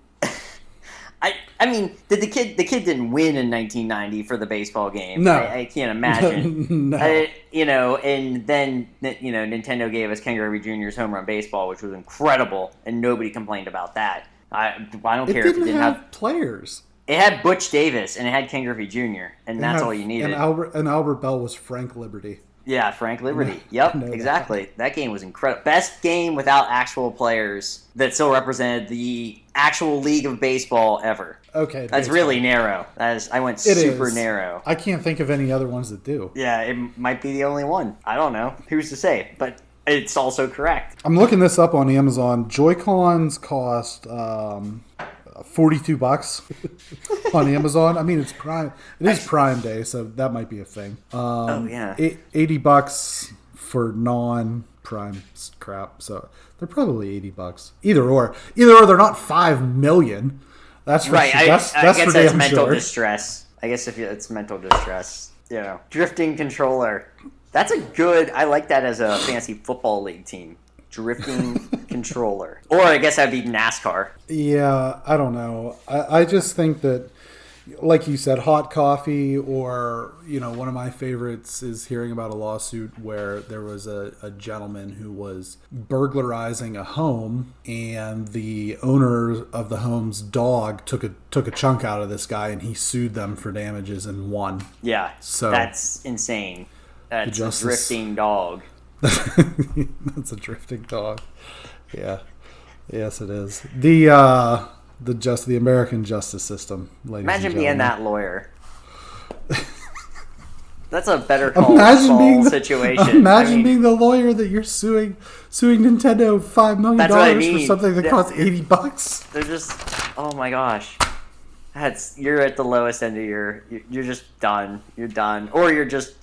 I mean, the kid didn't win in 1990 for the baseball game. No. I can't imagine. No. And then Nintendo gave us Ken Griffey Jr.'s home run baseball, which was incredible, and nobody complained about that. I don't care if it didn't have players. It had Butch Davis and it had Ken Griffey Jr. and that's all you needed. And Albert Bell was Frank Liberty. Yeah, Frank Liberty. Yep, exactly. That game was incredible. Best game without actual players that still represented the actual league of baseball ever. Okay. That's really narrow. I went super narrow. I can't think of any other ones that do. Yeah, it might be the only one. I don't know. Who's to say? But it's also correct. I'm looking this up on Amazon. Joy-Cons cost $42 on Amazon. I mean, it's Prime. It is Prime Day, so that might be a thing. $80 for non-Prime crap. So they're probably $80. Either or, they're not 5 million. That's for, right. That's I guess for that's damn mental sure. distress. I guess if it's mental distress, drifting controller. That's a good. I like that as a fantasy football league team. Drifting controller. Or I guess that'd be NASCAR. Yeah, I don't know. I just think that, like you said, hot coffee, or, one of my favorites is hearing about a lawsuit where there was a gentleman who was burglarizing a home, and the owner of the home's dog took a chunk out of this guy, and he sued them for damages and won. Yeah, so that's insane. That's a drifting dog. That's a drifting dog. Yeah. Yes, it is. The American justice system, ladies Imagine and being gentlemen. that lawyer. That's a better call Saul situation. Imagine being the lawyer that you're suing Nintendo $5 million for something that costs $80. They're just, oh my gosh. You're at the lowest end of you're just done. You're done. Or you're just,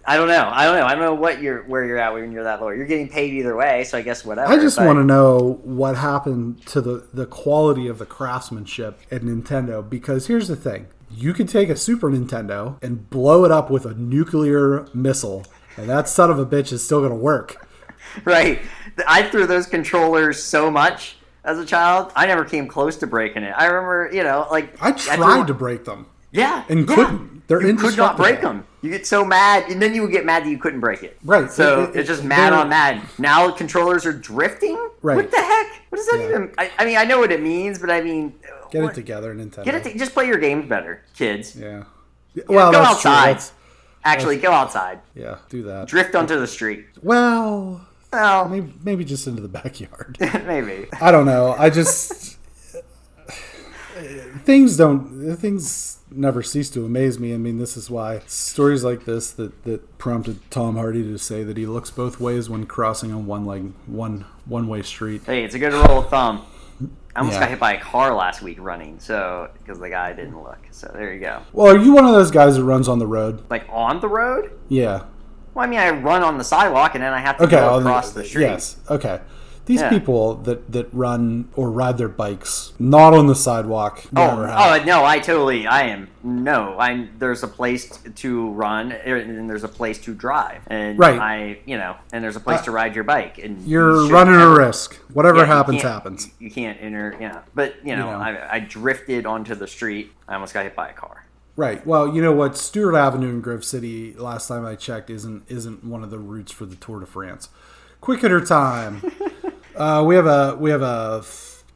I don't know. I don't know where you're at when you're that lawyer. You're getting paid either way, so I guess whatever. I just want to know what happened to the quality of the craftsmanship at Nintendo, because here's the thing. You could take a Super Nintendo and blow it up with a nuclear missile, and that son of a bitch is still going to work. Right. I threw those controllers so much as a child. I never came close to breaking it. I remember, I tried to break them. Yeah. And couldn't. They're indestructible. You could not break them. You get so mad, and then you would get mad that you couldn't break it. Right. So it's just mad on mad. Now controllers are drifting? Right. What the heck? What does that even... I mean, I know what it means, but I mean... Get it together, Nintendo. Just play your games better, kids. Yeah. Well, go that's outside. True. Go outside. Yeah, do that. Drift onto the street. Well, maybe just into the backyard. Maybe. I don't know. I just... Things never cease to amaze me. I mean, this is why stories like this that prompted Tom Hardy to say that he looks both ways when crossing on one-way street. Hey, it's a good rule of thumb. I almost got hit by a car last week running, because the guy didn't look. So there you go. Well, are you one of those guys that runs on the road? Like on the road? Yeah. Well, I mean, I run on the sidewalk and then I have to go across the street. Yes. Okay. These people that run or ride their bikes not on the sidewalk. No, there's a place to run and there's a place to drive, and right. And there's a place to ride your bike, and you're running a risk. Whatever happens. You can't enter. Yeah, but I drifted onto the street. I almost got hit by a car. Right. Well, you know what? Stewart Avenue in Grove City, last time I checked, isn't one of the routes for the Tour de France. Quick hitter time. We have a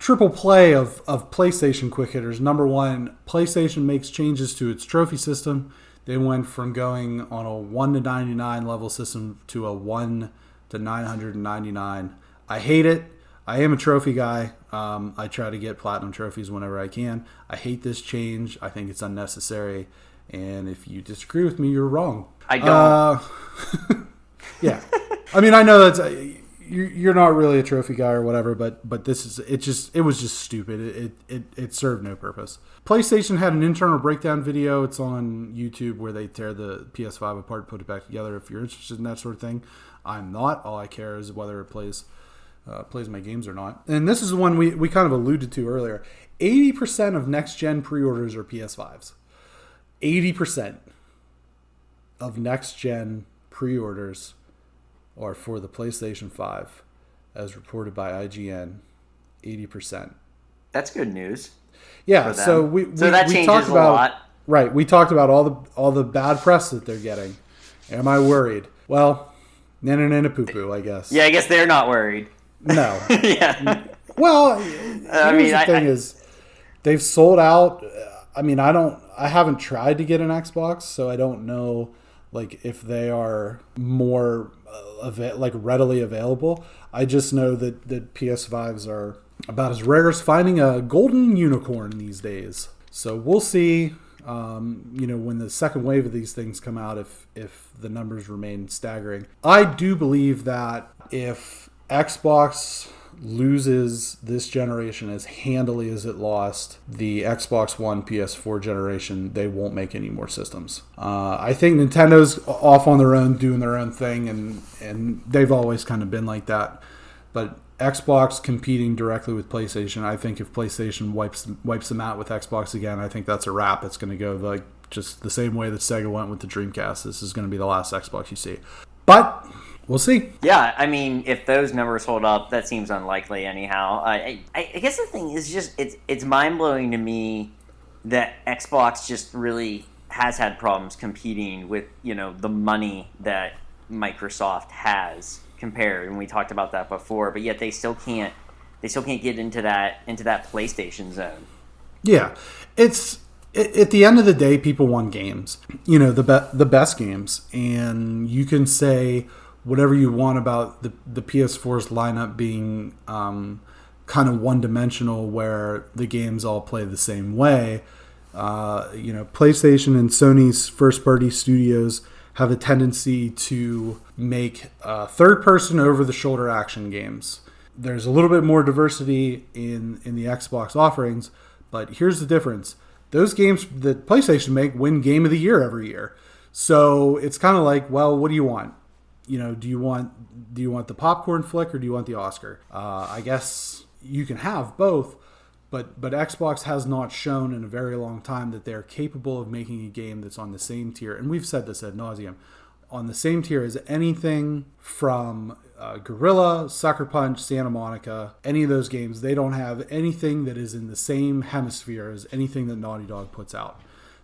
triple play of PlayStation quick hitters. Number one, PlayStation makes changes to its trophy system. They went from going on a 1 to 99 level system to a 1 to 999. I hate it. I am a trophy guy. I try to get platinum trophies whenever I can. I hate this change. I think it's unnecessary. And if you disagree with me, you're wrong. I don't. Yeah. I mean, I know that's... You're not really a trophy guy or whatever, but it was just stupid. It served no purpose. PlayStation had an internal breakdown video. It's on YouTube where they tear the PS5 apart, put it back together. If you're interested in that sort of thing, I'm not. All I care is whether it plays plays my games or not. And this is the one we kind of alluded to earlier. 80% of next-gen pre-orders are PS5s. 80% of next-gen pre-orders are for the PlayStation 5, as reported by IGN. 80%. That's good news. Yeah, so that changes talked about, a lot. Right, we talked about all the bad press that they're getting. Am I worried? Well, nana poo-poo, I guess. Yeah, I guess they're not worried. No. Yeah. Well, the thing is, they've sold out. I mean, I haven't tried to get an Xbox, so I don't know, like, if they are more readily available. I just know that PS5s are about as rare as finding a golden unicorn these days. So we'll see. When the second wave of these things come out, if the numbers remain staggering. I do believe that if Xbox loses this generation as handily as it lost the Xbox One PS4 generation, they won't make any more systems. I think Nintendo's off on their own, doing their own thing, and they've always kind of been like that. But Xbox competing directly with PlayStation, I think if PlayStation wipes them out with Xbox again, I think that's a wrap. It's going to go like just the same way that Sega went with the Dreamcast. This is going to be the last Xbox you see. But we'll see. Yeah, I mean, if those numbers hold up, that seems unlikely anyhow. I guess the thing is just it's mind-blowing to me that Xbox just really has had problems competing with, the money that Microsoft has compared, and we talked about that before, but yet they still can't get into that PlayStation zone. Yeah, it's at the end of the day, people want games, the best games, and you can say whatever you want about the PS4's lineup being kind of one-dimensional, where the games all play the same way. PlayStation and Sony's first-party studios have a tendency to make third-person over-the-shoulder action games. There's a little bit more diversity in the Xbox offerings, but here's the difference. Those games that PlayStation make win Game of the Year every year. So it's kind of like, well, what do you want? Do you want the popcorn flick or do you want the Oscar? I guess you can have both, but Xbox has not shown in a very long time that they're capable of making a game that's on the same tier, and we've said this ad nauseum, on the same tier as anything from Guerrilla, Sucker Punch, Santa Monica, any of those games. They don't have anything that is in the same hemisphere as anything that Naughty Dog puts out.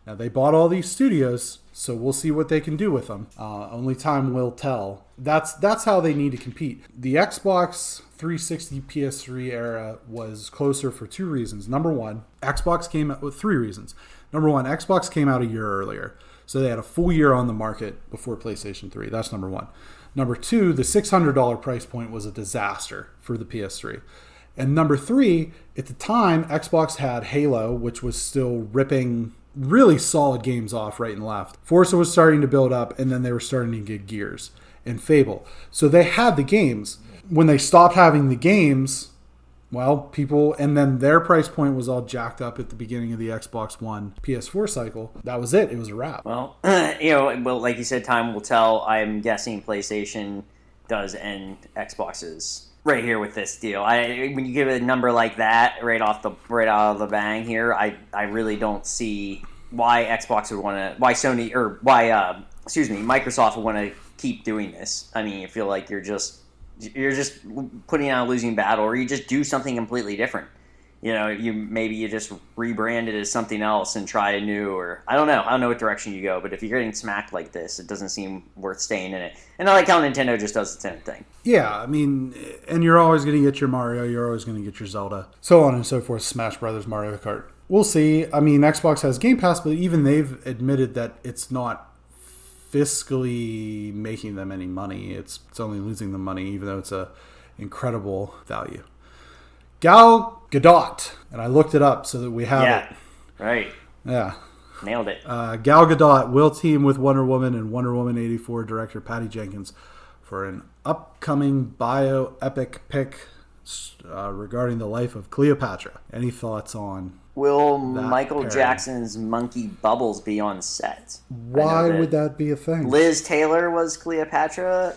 Now, they bought all these studios, so we'll see what they can do with them. Only time will tell. That's how they need to compete. The Xbox 360 PS3 era was closer for two reasons. Number one, Xbox came out with three reasons. Number one, Xbox came out a year earlier, so they had a full year on the market before PlayStation 3. That's number one. Number two, the $600 price point was a disaster for the PS3. And number three, at the time, Xbox had Halo, which was still ripping really solid games off right and left. Forza was starting to build up, and then they were starting to get Gears and Fable. So they had the games. When they stopped having the games, well, and then their price point was all jacked up at the beginning of the Xbox One PS4 cycle. That was it. It was a wrap. Well, like you said, time will tell. I'm guessing PlayStation does end Xbox's right here with this deal. When you give it a number like that right out of the bang here, I really don't see why Xbox would want to, why Sony or why Microsoft would want to keep doing this. I mean, I feel like you're just putting out a losing battle, or you just do something completely different. You just rebrand it as something else and try anew, or I don't know what direction you go. But if you're getting smacked like this, it doesn't seem worth staying in it. And I like how Nintendo just does its own thing. Yeah, I mean, and you're always going to get your Mario, you're always going to get your Zelda, so on and so forth. Smash Brothers, Mario Kart. We'll see. I mean, Xbox has Game Pass, but even they've admitted that it's not fiscally making them any money. It's only losing them money, even though it's a incredible value. Gal Gadot, and I looked it up so that we have it. Right. Yeah. Nailed it. Gal Gadot will team with Wonder Woman and Wonder Woman 84 director Patty Jenkins for an upcoming bioepic regarding the life of Cleopatra. Any thoughts on Will that Michael pairing? Jackson's monkey Bubbles be on set? Why would that be a thing? Liz Taylor was Cleopatra.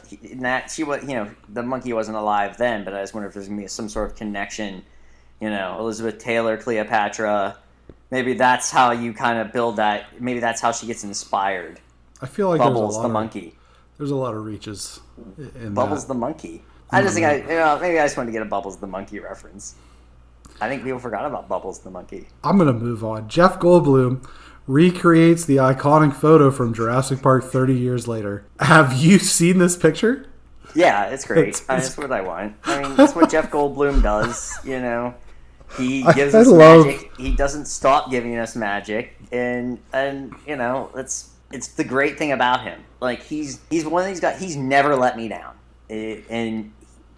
She was, the monkey wasn't alive then, but I just wonder if there's gonna be some sort of connection. Elizabeth Taylor, Cleopatra. Maybe that's how you kind of build that. Maybe that's how she gets inspired. I feel like Bubbles the monkey. There's a lot of reaches in Bubbles that. the monkey. I just think maybe I just wanted to get a Bubbles the monkey reference. I think people forgot about Bubbles the monkey. I'm going to move on. Jeff Goldblum recreates the iconic photo from Jurassic Park 30 years later. Have you seen this picture? Yeah, it's great. That's what I want. I mean, that's what Jeff Goldblum does, He gives us magic. He doesn't stop giving us magic. And it's the great thing about him. Like, he's one of these guys, he's never let me down. And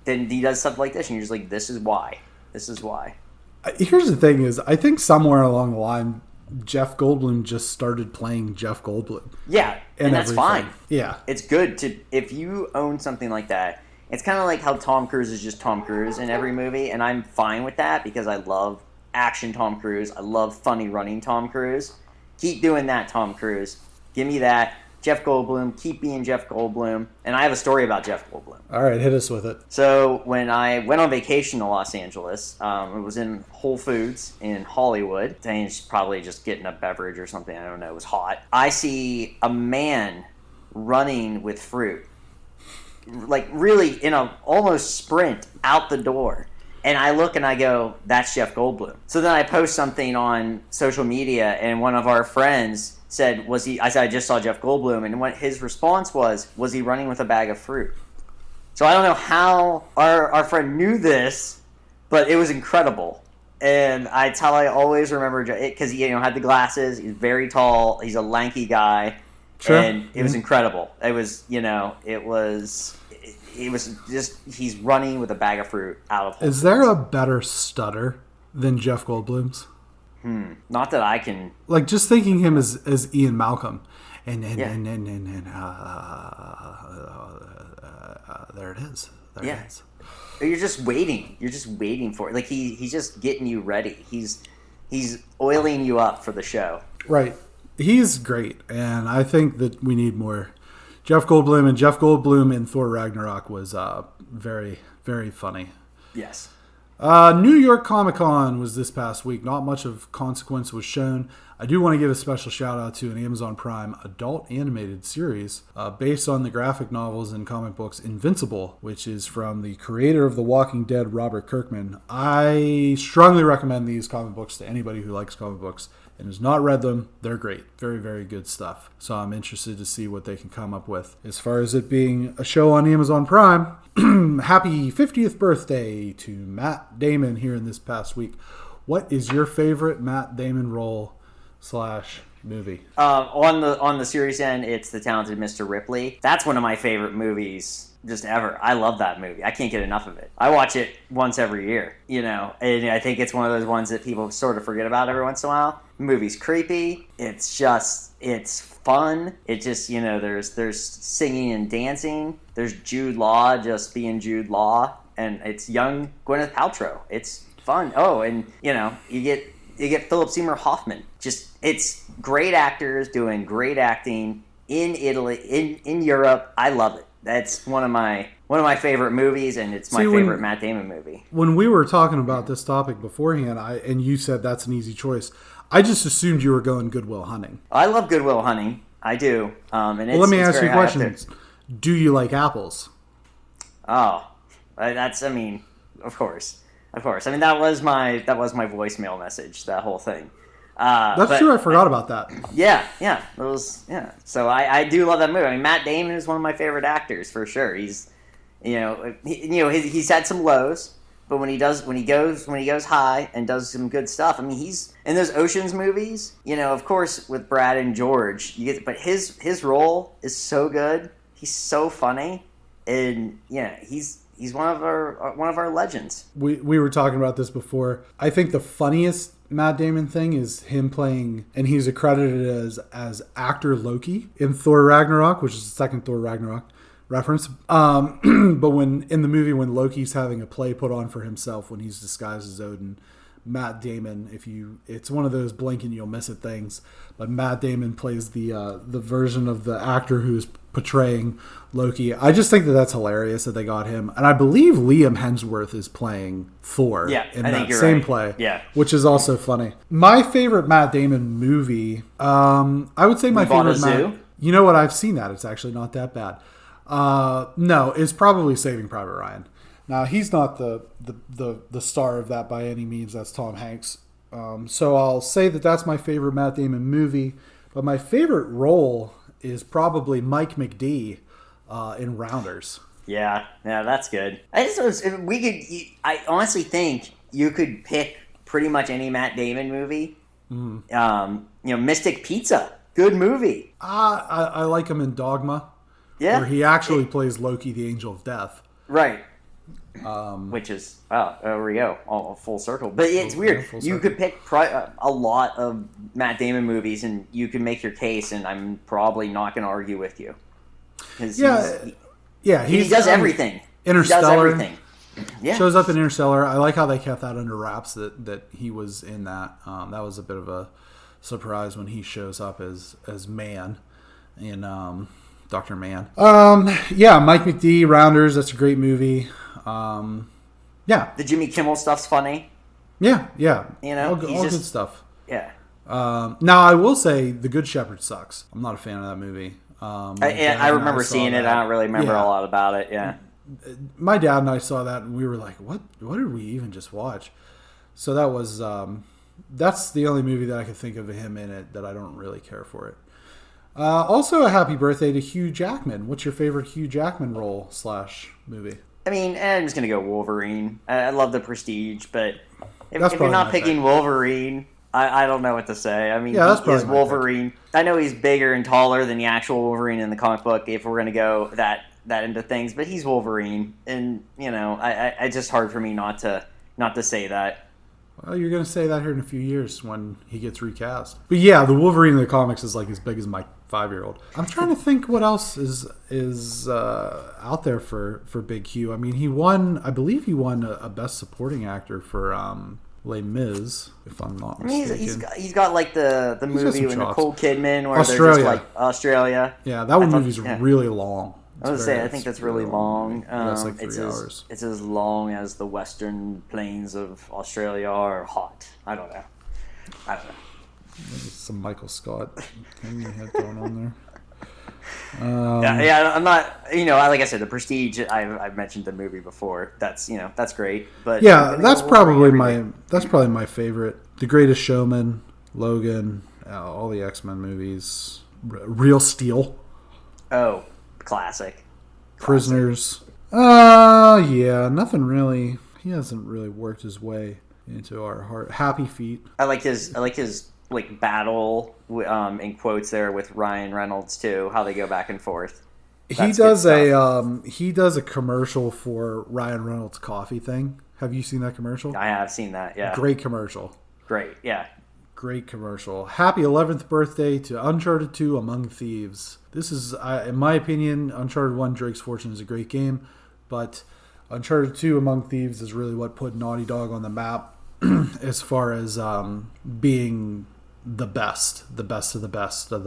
then he does stuff like this, and you're just like, this is why. This is why. Here's the thing is, I think somewhere along the line, Jeff Goldblum just started playing Jeff Goldblum. Yeah, and that's fine. Yeah. It's good if you own something like that. It's kind of like how Tom Cruise is just Tom Cruise in every movie, and I'm fine with that because I love action Tom Cruise. I love funny running Tom Cruise. Keep doing that, Tom Cruise. Give me that. Jeff Goldblum, keep being Jeff Goldblum. And I have a story about Jeff Goldblum. All right, hit us with it. So when I went on vacation to Los Angeles, it was in Whole Foods in Hollywood. I think it's probably just getting a beverage or something. I don't know. It was hot. I see a man running with fruit. Like really in a almost sprint out the door. And I look and I go, that's Jeff Goldblum. So then I post something on social media and one of our friends said, I said, I just saw Jeff Goldblum. And what his response was he running with a bag of fruit? So I don't know how our friend knew this, but it was incredible. And it's how I always remember it because he had the glasses. He's very tall. He's a lanky guy. Sure. And it was incredible. It was, it was just, he's running with a bag of fruit out of Whole Foods. Is there a better stutter than Jeff Goldblum's? Not that I can. Like, just thinking him as Ian Malcolm. And there it is. There it is. You're just waiting. You're just waiting for it. Like, he's just getting you ready. He's oiling you up for the show. Right. He's great, and I think that we need more Jeff Goldblum. And Jeff Goldblum in Thor Ragnarok was very, very funny. Yes. New York Comic Con was this past week. Not much of consequence was shown. I do want to give a special shout out to an Amazon Prime adult animated series based on the graphic novels and comic books Invincible, which is from the creator of The Walking Dead, Robert Kirkman. I strongly recommend these comic books to anybody who likes comic books and has not read them. They're great. Very, very good stuff. So I'm interested to see what they can come up with. As far as it being a show on Amazon Prime, happy 50th birthday to Matt Damon here in this past week. What is your favorite Matt Damon role / movie? On the series end, it's The Talented Mr. Ripley. That's one of my favorite movies just ever. I love that movie. I can't get enough of it. I watch it once every year, and I think it's one of those ones that people sort of forget about every once in a while. The movie's creepy. It's fun. It just, there's singing and dancing. There's Jude Law just being Jude Law, and it's young Gwyneth Paltrow. It's fun. Oh, and you get Philip Seymour Hoffman. It's great actors doing great acting in Italy, in Europe. I love it. That's one of my favorite movies, and it's my favorite Matt Damon movie. When we were talking about this topic beforehand, and you said that's an easy choice, I just assumed you were going Good Will Hunting. I love Good Will Hunting. I do. Let me ask you a question. Do you like apples? Oh, of course. I mean, that was my voicemail message. That whole thing. That's true. I forgot about that. Yeah. It was, yeah. So I do love that movie. I mean, Matt Damon is one of my favorite actors for sure. He's, he's had some lows, but when he goes high and does some good stuff. I mean, he's in those Ocean's movies. Of course, with Brad and George, but his role is so good. He's so funny, and he's one of our legends. We were talking about this before. I think the funniest Matt Damon thing is him playing, and he's accredited as actor Loki in Thor Ragnarok, which is the second Thor Ragnarok, reference. But when in the movie, when Loki's having a play put on for himself when he's disguised as Odin, Matt Damon, it's one of those blink and you'll miss it things, but Matt Damon plays the version of the actor who's portraying Loki. I just think that that's hilarious that they got him, and I believe Liam Hemsworth is playing Thor in that same play, which is also funny. My favorite Matt Damon movie, I would say my favorite. You know what? I've seen that. It's actually not that bad. No, it's probably Saving Private Ryan. Now, he's not the star of that by any means. That's Tom Hanks. So I'll say that that's my favorite Matt Damon movie. But my favorite role is probably Mike McD in Rounders. Yeah, that's good. I honestly think you could pick pretty much any Matt Damon movie. Mystic Pizza, good movie. I like him in Dogma. Yeah, where he actually plays Loki, the Angel of Death. Right. Which is, there we go, all full circle. But it's weird. You could pick a lot of Matt Damon movies, and you can make your case, and I'm probably not going to argue with you. He does everything. Interstellar. He does everything. Yeah. Shows up in Interstellar. I like how they kept that under wraps that he was in that. That was a bit of a surprise when he shows up as Man in Dr. Man. Mike McD, Rounders. That's a great movie. The Jimmy Kimmel stuff's funny. Yeah. All good stuff. Yeah. Now I will say The Good Shepherd sucks. I'm not a fan of that movie. I remember seeing it. I don't really remember a lot about it. Yeah. My dad and I saw that, and we were like, "What did we even just watch?" So that was that's the only movie that I could think of him in it that I don't really care for it. Also, a happy birthday to Hugh Jackman. What's your favorite Hugh Jackman role / movie? I mean, I'm just going to go Wolverine. I love The Prestige, but if you're not picking Wolverine, I don't know what to say. I mean, he is Wolverine. I know he's bigger and taller than the actual Wolverine in the comic book, if we're going to go that into things, but he's Wolverine. And, it's just hard for me not to say that. Well, you're going to say that here in a few years when he gets recast. But yeah, the Wolverine in the comics is like as big as my 5-year-old. I'm trying to think what else is out there for Big Hugh. I mean, I believe he won a Best Supporting Actor for Les Mis, if I'm not mistaken. He's got like the movie with Nicole Kidman where they're just like Australia. Yeah, that movie's really long. I was say I think that's really long. It's like 3 hours. It's as long as the western plains of Australia are hot. I don't know. Some Michael Scott thing you had going on there. I'm not. Like I said, The Prestige. I've mentioned the movie before. That's that's great. But that's probably my favorite. The Greatest Showman, Logan, all the X-Men movies, Real Steel. Oh. Classic. Prisoners. Nothing really. He hasn't really worked his way into our heart. Happy Feet. I like his like battle in quotes there with Ryan Reynolds too. How they go back and forth. He does a commercial for Ryan Reynolds' coffee thing. Have you seen that commercial? I have seen that. Yeah. Great commercial. Great. Yeah. Great commercial. Happy 11th birthday to Uncharted 2 Among Thieves. This is, in my opinion, Uncharted 1 Drake's Fortune is a great game, but Uncharted 2 Among Thieves is really what put Naughty Dog on the map as far as being the best of the best of the best of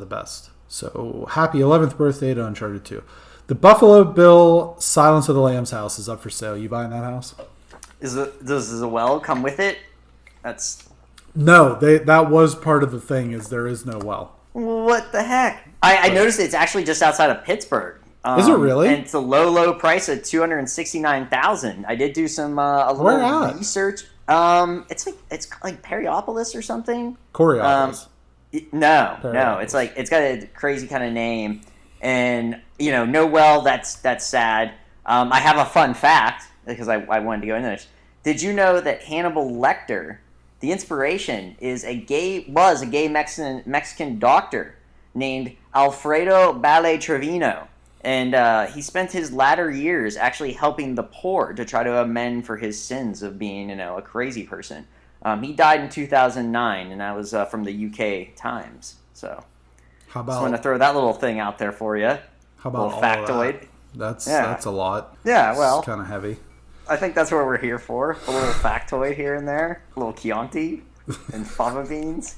the best. So happy 11th birthday to Uncharted 2. The Buffalo Bill Silence of the Lambs house is up for sale. You buying that house? Does the well come with it? No, that was part of the thing. Is there is no well. What the heck? I noticed it's actually just outside of Pittsburgh. Is it really? And it's a low price of $269,000. I did do some a little research. It's like Periopolis or something. Coriopolis. No. It's got a crazy kind of name, and no well. That's sad. I have a fun fact because I wanted to go into this. Did you know that Hannibal Lecter? The inspiration was a gay Mexican doctor named Alfredo Balle Trevino. And he spent his latter years actually helping the poor to try to amend for his sins of being, a crazy person. He died in 2009, and that was from the UK Times. So how about, just want to throw that little thing out there for you. How about all factoid? That? That's a lot. Yeah, well, it's kind of heavy. I think that's what we're here for. A little factoid here and there, a little Chianti and fava beans.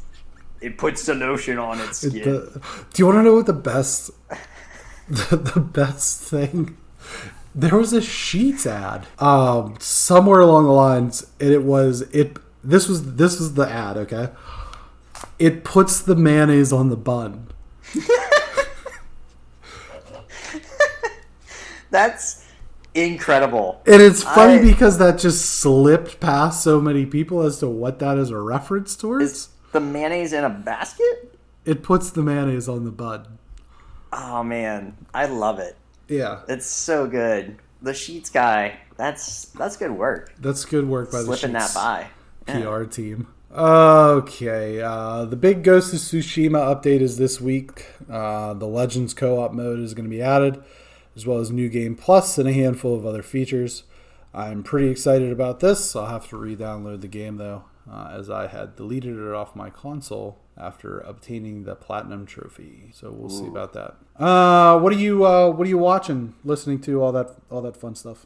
It puts the lotion on its skin. Do you want to know what the best, the best thing? There was a Sheets ad, somewhere along the lines, and This was the ad. Okay, it puts the mayonnaise on the bun. That's incredible. And it's funny because that just slipped past so many people as to what that is a reference towards. Is the mayonnaise in a basket? It puts the mayonnaise on the bun. Oh, man. I love it. Yeah. It's so good. The Sheets guy, that's good work. That's good work by the Sheets slipping that by. PR team. Okay. The big Ghost of Tsushima update is this week. The Legends co-op mode is going to be added, as well as New Game Plus and a handful of other features. I'm pretty excited about this. I'll have to re-download the game, though, as I had deleted it off my console after obtaining the Platinum Trophy. So we'll see about that. What are you watching, listening to, all that fun stuff?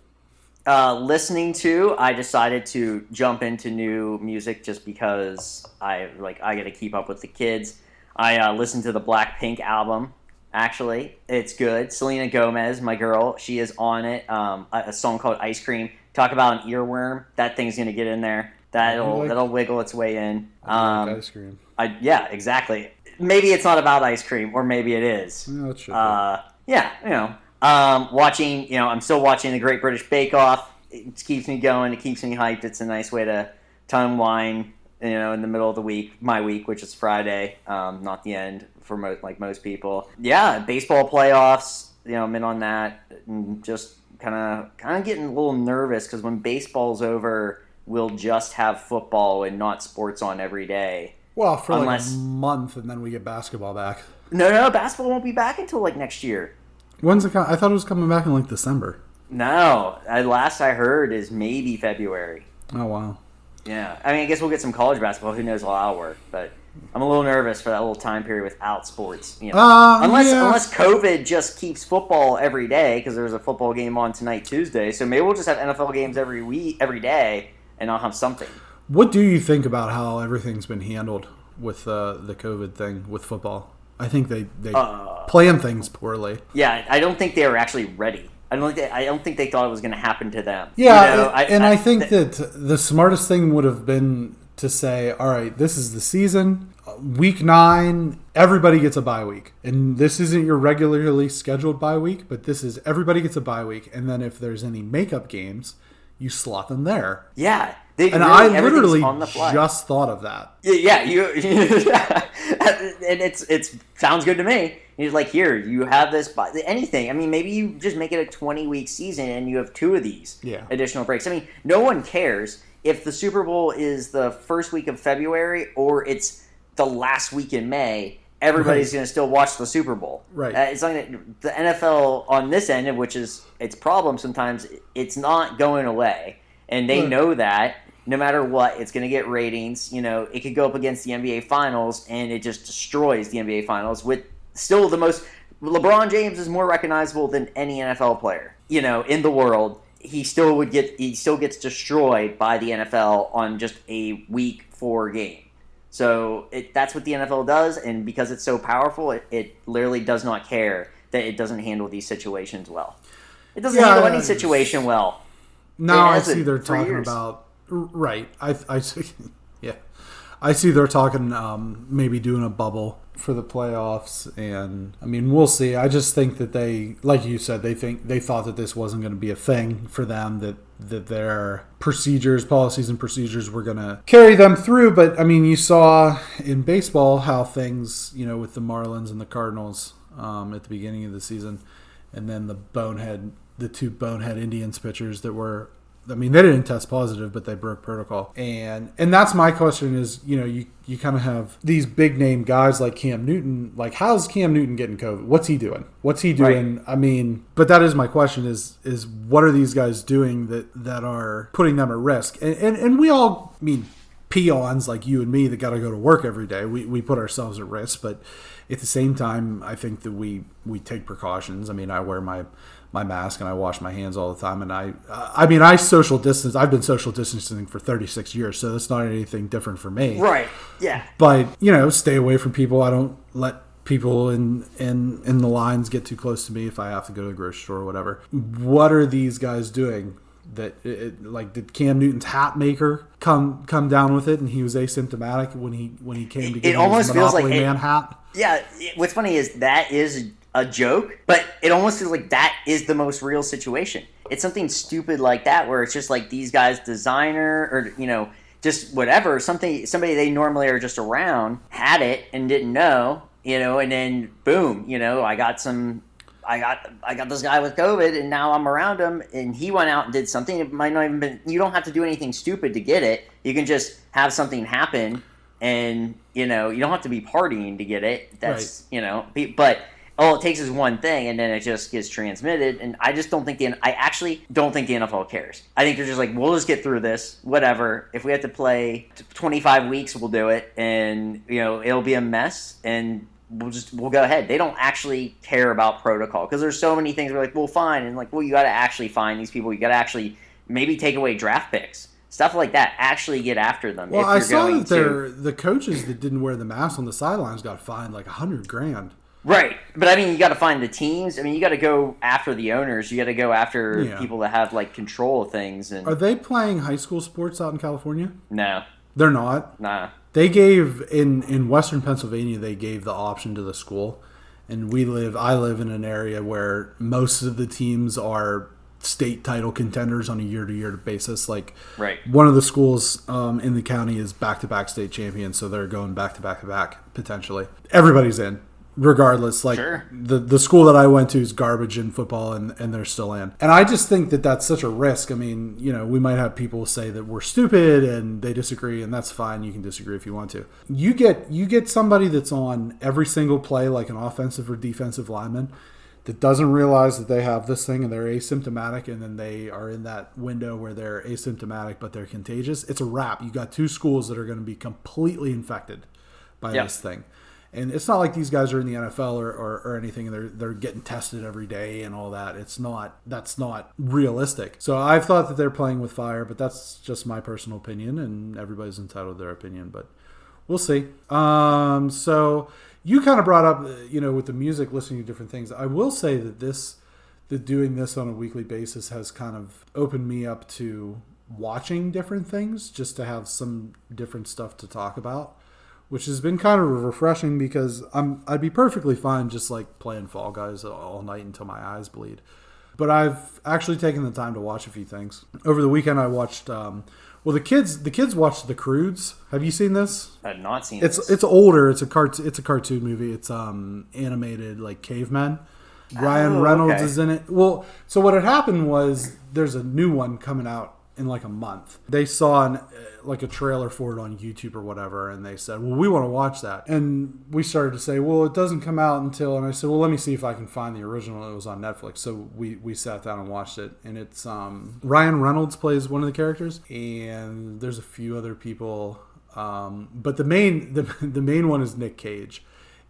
I decided to jump into new music just because I got to keep up with the kids. I listened to the Blackpink album. Actually, it's good. Selena Gomez, my girl, she is on it. A song called Ice Cream. Talk about an earworm. That thing's gonna get in there. That'll wiggle its way in. Like ice cream. Yeah, exactly. Maybe it's not about ice cream, or maybe it is. No, it should be. Yeah, watching. I'm still watching the Great British Bake Off. It keeps me going. It keeps me hyped. It's a nice way to unwind. In the middle of the week, my week, which is Friday, not the end for most people. Yeah, baseball playoffs. I'm in on that, and just kind of getting a little nervous because when baseball's over, we'll just have football and not sports on every day. Well, for like a month, and then we get basketball back. No, basketball won't be back until next year. When's it coming? I thought it was coming back in December. No, last I heard is maybe February. Oh wow. Yeah, I guess we'll get some college basketball. Who knows how that'll work? But I'm a little nervous for that little time period without sports. Unless COVID just keeps football every day because there's a football game on tonight, Tuesday. So maybe we'll just have NFL games every day, and I'll have something. What do you think about how everything's been handled with the COVID thing with football? I think they plan things poorly. Yeah, I don't think they were actually ready. I don't think they thought it was going to happen to them. Yeah, I think that the smartest thing would have been to say, all right, this is the season. Week 9, everybody gets a bye week. And this isn't your regularly scheduled bye week, but this is everybody gets a bye week. And then if there's any makeup games, you slot them there. Yeah. I literally just thought of that. Yeah, and it sounds good to me. He's like, here, you have this, anything. Maybe you just make it a 20-week season and you have 2 of these additional breaks. No one cares if the Super Bowl is the first week of February or it's the last week in May. Everybody's going to still watch the Super Bowl. Right. It's like the NFL on this end, which is its problem sometimes, it's not going away. And they know that. No matter what, it's going to get ratings. It could go up against the NBA Finals, and it just destroys the NBA Finals with still the most. LeBron James is more recognizable than any NFL player, in the world. He still gets destroyed by the NFL on just a week 4 game. So that's what the NFL does, and because it's so powerful, it literally does not care that it doesn't handle these situations well. It doesn't handle any situation well. No, I see they're talking about. Right. I see. Yeah. I see they're talking maybe doing a bubble for the playoffs, and we'll see. I just think that they, like you said, they thought that this wasn't going to be a thing for them, that their policies and procedures were going to carry them through. But you saw in baseball how things, with the Marlins and the Cardinals at the beginning of the season, and then the 2 bonehead Indians pitchers that were. They didn't test positive, but they broke protocol. And that's my question is, you kind of have these big name guys like Cam Newton. Like, how's Cam Newton getting COVID? What's he doing? Right. But that is my question is what are these guys doing that are putting them at risk? And we all, peons like you and me that got to go to work every day. We put ourselves at risk, but at the same time, I think that we take precautions. I mean, I wear my mask and I wash my hands all the time, and I social distance. I've been social distancing for 36 years, so that's not anything different for me. Right. Yeah. But stay away from people. I don't let people in the lines get too close to me if I have to go to the grocery store or whatever. What are these guys doing? Did Cam Newton's hat maker come down with it, and he was asymptomatic when he came to get his Monopoly Man hat? Yeah. What's funny is that is a joke, but it almost feels like that is the most real situation. It's something stupid like that where it's just like these guys, designer or just whatever, somebody they normally are just around had it and didn't know, and then boom, I got this guy with COVID, and now I'm around him, and he went out and did something. It might not even been. You don't have to do anything stupid to get it. You can just have something happen, and you don't have to be partying to get it. That's right. But all it takes is one thing, and then it just gets transmitted. And I just don't think I actually don't think the NFL cares. I think they're just like, we'll just get through this, whatever. If we have to play 25 weeks, we'll do it, and it'll be a mess, and we'll go ahead. They don't actually care about protocol because there's so many things we're like, well, fine, and like, well, you got to actually find these people. You got to actually maybe take away draft picks, stuff like that. Actually get after them. Well, I saw that the coaches that didn't wear the mask on the sidelines got fined like $100,000. Right, but I mean, you got to find the teams. I mean, you got to go after the owners. You got to go after people that have like control of things. And are they playing high school sports out in California? No, they're not. Nah. They gave in Western Pennsylvania. They gave the option to the school, and I live in an area where most of the teams are state title contenders on a year-to-year basis. Like, right. One of the schools in the county is back-to-back state champions, so they're going back-to-back potentially. Everybody's in. Regardless, like sure. the school that I went to is garbage in football, and they're still in. And I just think that that's such a risk. I mean, we might have people say that we're stupid and they disagree, and that's fine. You can disagree if you want to. You get somebody that's on every single play, like an offensive or defensive lineman, that doesn't realize that they have this thing and they're asymptomatic, and then they are in that window where they're asymptomatic but they're contagious. It's a wrap. You got two schools that are going to be completely infected by this thing. And it's not like these guys are in the NFL or anything. They're getting tested every day and all that. That's not realistic. So I've thought that they're playing with fire, but that's just my personal opinion, and everybody's entitled to their opinion. But we'll see. So you kind of brought up, with the music, listening to different things. I will say that doing this on a weekly basis has kind of opened me up to watching different things, just to have some different stuff to talk about, which has been kind of refreshing because I'd be perfectly fine just like playing Fall Guys all night until my eyes bleed. But I've actually taken the time to watch a few things. Over the weekend I watched the kids watched The Croods. Have you seen this? I've not seen this. It's older. It's a cartoon movie. It's animated like cavemen. Ryan Reynolds is in it. Well, so what had happened was there's a new one coming out in like a month. They saw a trailer for it on YouTube or whatever, and they said, well, we want to watch that. And we started to say, well, it doesn't come out until, and I said, well, let me see if I can find the original. It was on Netflix. So we sat down and watched it, and it's Ryan Reynolds plays one of the characters, and there's a few other people, but the main one is Nick Cage.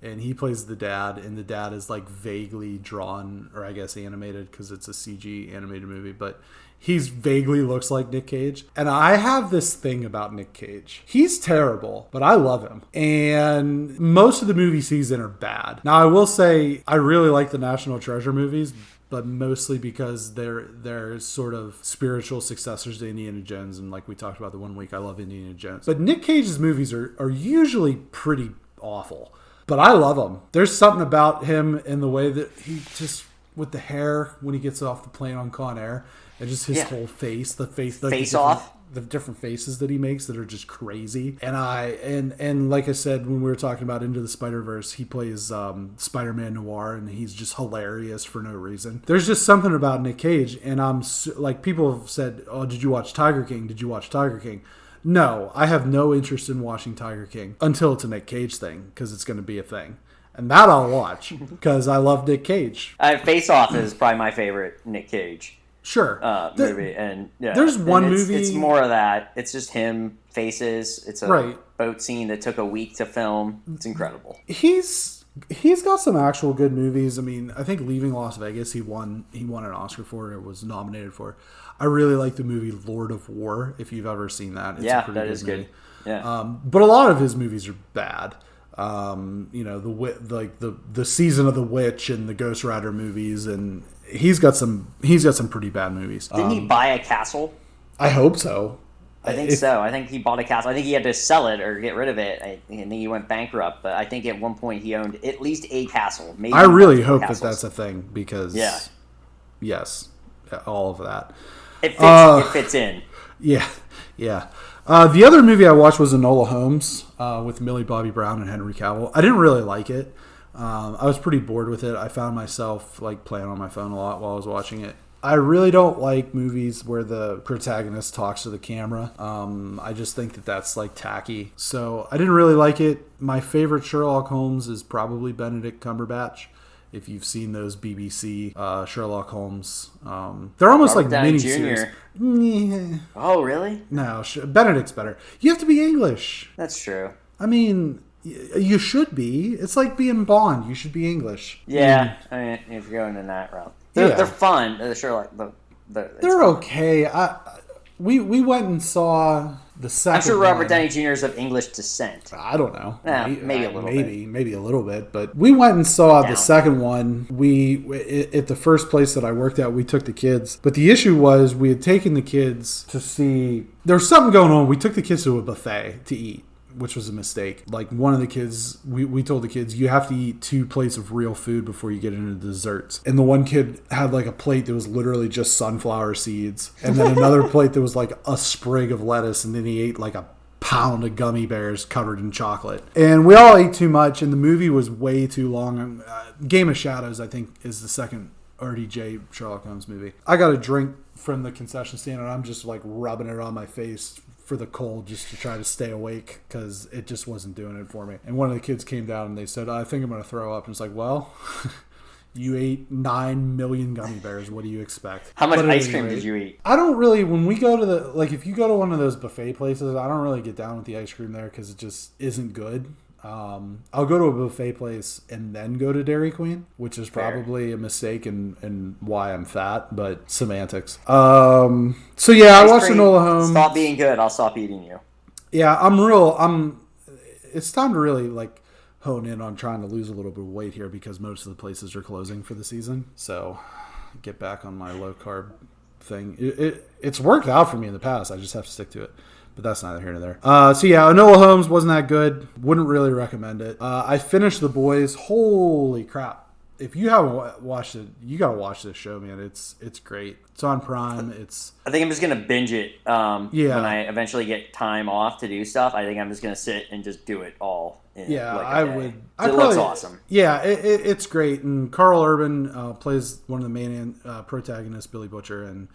And he plays the dad, and the dad is like vaguely drawn, or I guess animated because it's a CG animated movie, but he's vaguely looks like Nick Cage. And I have this thing about Nick Cage. He's terrible, but I love him. And most of the movies he's in are bad. Now, I will say I really like the National Treasure movies, but mostly because they're sort of spiritual successors to Indiana Jones. And like we talked about the one week, I love Indiana Jones. But Nick Cage's movies are usually pretty awful. But I love him. There's something about him and the way that he just, with the hair when he gets off the plane on Con Air, and just his whole face, the different faces that he makes that are just crazy. And like I said, when we were talking about Into the Spider-Verse, he plays Spider-Man Noir, and he's just hilarious for no reason. There's just something about Nick Cage, and like people have said, oh, did you watch Tiger King? Did you watch Tiger King? No, I have no interest in watching Tiger King until it's a Nick Cage thing, because it's going to be a thing. And that I'll watch, because I love Nick Cage. Face Off is probably my favorite Nick Cage. Sure. Movie. And yeah, there's one movie. It's more of that. It's just him, faces. It's a Right. boat scene that took a week to film. It's incredible. He's got some actual good movies. I mean, I think Leaving Las Vegas, he won an Oscar for it, or was nominated for. I really like the movie Lord of War, if you've ever seen that. It's a pretty that is good. Yeah. But a lot of his movies are bad. The Season of the Witch and the Ghost Rider movies, and he's got some pretty bad movies. Didn't he buy a castle? I hope so. I think so. I think he bought a castle. I think he had to sell it or get rid of it. I think he went bankrupt. But I think at one point he owned at least a castle. Maybe I really hope that that's a thing because yes, all of that. It fits in. Yeah. The other movie I watched was Enola Holmes with Millie Bobby Brown and Henry Cavill. I didn't really like it. I was pretty bored with it. I found myself like playing on my phone a lot while I was watching it. I really don't like movies where the protagonist talks to the camera. I just think that that's like tacky. So I didn't really like it. My favorite Sherlock Holmes is probably Benedict Cumberbatch. If you've seen those BBC Sherlock Holmes, they're almost Robert like Downey miniseries. Jr. Oh, really? No, Benedict's better. You have to be English. That's true. I mean, you should be. It's like being Bond. You should be English. Yeah, I mean, if you're going in that route. They're fun. The Sherlock. They're okay. We went and saw the second. I'm sure Robert Downey Jr. is of English descent. I don't know. Maybe a little bit. Maybe a little bit. But we went and saw the second one. At the first place that I worked at, we took the kids. But the issue was we had taken the kids to see. There was something going on. We took the kids to a buffet to eat, which was a mistake. Like one of the kids, we told the kids, you have to eat 2 plates of real food before you get into desserts. And the one kid had like a plate that was literally just sunflower seeds. And then another plate that was like a sprig of lettuce. And then he ate like a pound of gummy bears covered in chocolate. And we all ate too much, and the movie was way too long. Game of Shadows, I think, is the second RDJ Sherlock Holmes movie. I got a drink from the concession stand, and I'm just like rubbing it on my face for the cold just to try to stay awake because it just wasn't doing it for me. And one of the kids came down and they said, I think I'm going to throw up. And it's like, well, you ate 9 million gummy bears. What do you expect? How much ice cream did you eat? I don't really, when we go to if you go to one of those buffet places, I don't really get down with the ice cream there because it just isn't good. I'll go to a buffet place and then go to Dairy Queen, which is probably a mistake and why I'm fat, but semantics. So yeah, I watched Enola Holmes. Stop being good. I'll stop eating you. Yeah, it's time to really like hone in on trying to lose a little bit of weight here because most of the places are closing for the season. So get back on my low carb thing. It's worked out for me in the past. I just have to stick to it. But that's neither here nor there. So yeah, Enola Holmes wasn't that good. Wouldn't really recommend it. I finished The Boys. Holy crap. If you haven't watched it, you gotta watch this show, man. It's great. It's on Prime. I think I'm just gonna binge it. When I eventually get time off to do stuff, I think I'm just gonna sit and just do it all. I would. It looks awesome. Yeah, it's great. And Carl Urban plays one of the main protagonists, Billy Butcher, and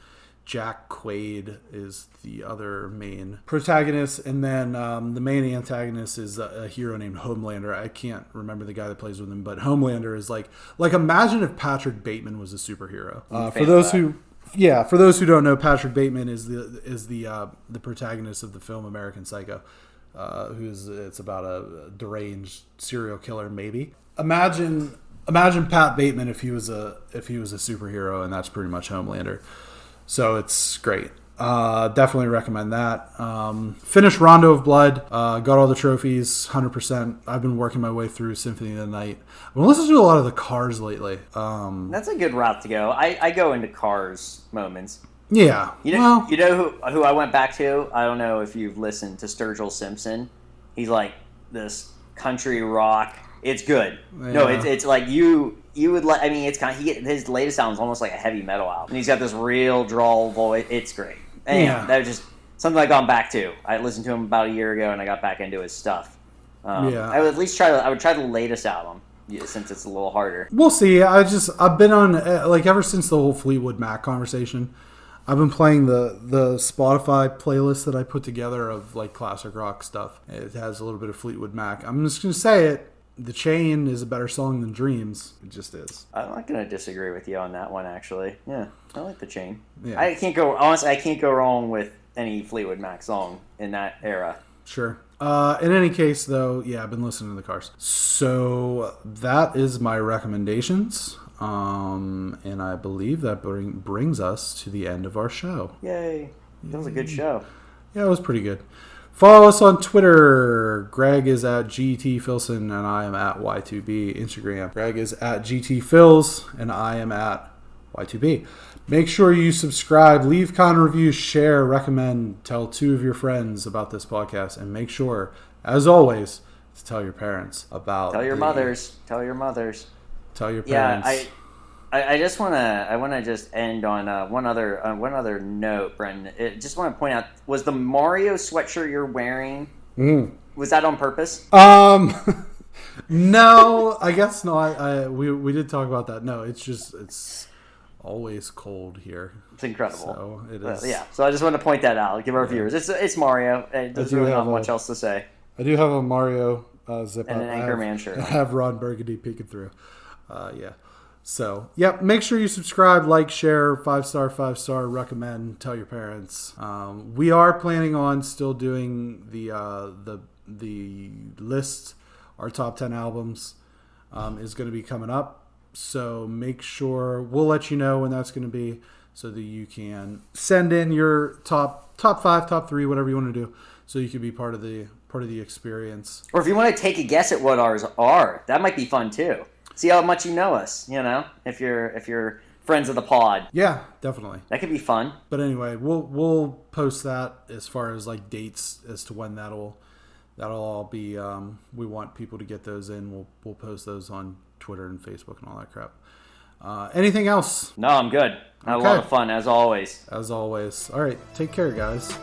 Jack Quaid is the other main protagonist, and then the main antagonist is a hero named Homelander. I can't remember the guy that plays with him, but Homelander is like imagine if Patrick Bateman was a superhero. For those who don't know, Patrick Bateman is the protagonist of the film American Psycho, it's about a deranged serial killer. Maybe imagine Pat Bateman if he was a superhero, and that's pretty much Homelander. So it's great. Definitely recommend that. Finished Rondo of Blood. Got all the trophies, 100%. I've been working my way through Symphony of the Night. I've been listening to a lot of the Cars lately. That's a good route to go. I go into Cars moments. Yeah. You know who I went back to? I don't know if you've listened to Sturgill Simpson. He's like this country rock. It's good. Yeah. No, it's like you would like. I mean, it's kind of his latest album is almost like a heavy metal album, and he's got this real drawl voice. It's great. And that was just something I've gone back to. I listened to him about a year ago, and I got back into his stuff. I would at least try. I would try the latest album since it's a little harder. We'll see. I've been on ever since the whole Fleetwood Mac conversation. I've been playing the Spotify playlist that I put together of like classic rock stuff. It has a little bit of Fleetwood Mac. I'm just gonna say it. The Chain is a better song than Dreams. It just is. I'm not going to disagree with you on that one, actually. Yeah, I like The Chain. Yeah. I can't go wrong with any Fleetwood Mac song in that era. Sure. In any case, though, yeah, I've been listening to the Cars. So that is my recommendations. And I believe that brings us to the end of our show. Yay. That was a good show. Yeah, it was pretty good. Follow us on Twitter. Greg is at GTFilson and I am at Y2B. Instagram. Greg is at GTFils and I am at Y2B. Make sure you subscribe, leave kind reviews, share, recommend, tell 2 of your friends about this podcast, and make sure, as always, to tell your parents about. Tell your mothers. Tell your parents. Yeah, I just want to just end on one other note, Brendan. Just want to point out, was the Mario sweatshirt you're wearing? Was that on purpose? No, I guess not. We did talk about that. No, it's always cold here. It's incredible. So it is. Yeah. So I just want to point that out. Give our viewers. It's Mario. There's really not much else to say. I do have a Mario zip and up. an Anchorman shirt. I have Ron Burgundy peeking through. Yeah. So, yep, make sure you subscribe, like, share, 5-star, recommend, tell your parents. We are planning on still doing the list. Our top 10 albums is going to be coming up. So make sure we'll let you know when that's going to be, so that you can send in your top 5, top 3, whatever you want to do, so you can be part of the experience. Or if you want to take a guess at what ours are, that might be fun too. See how much you know us, if you're friends of the pod. Yeah, definitely. That could be fun. But anyway, we'll post that as far as like dates as to when that'll all be. We want people to get those in. We'll post those on Twitter and Facebook and all that crap. Anything else? No, I'm good. I had a lot of fun as always. All right, take care, guys.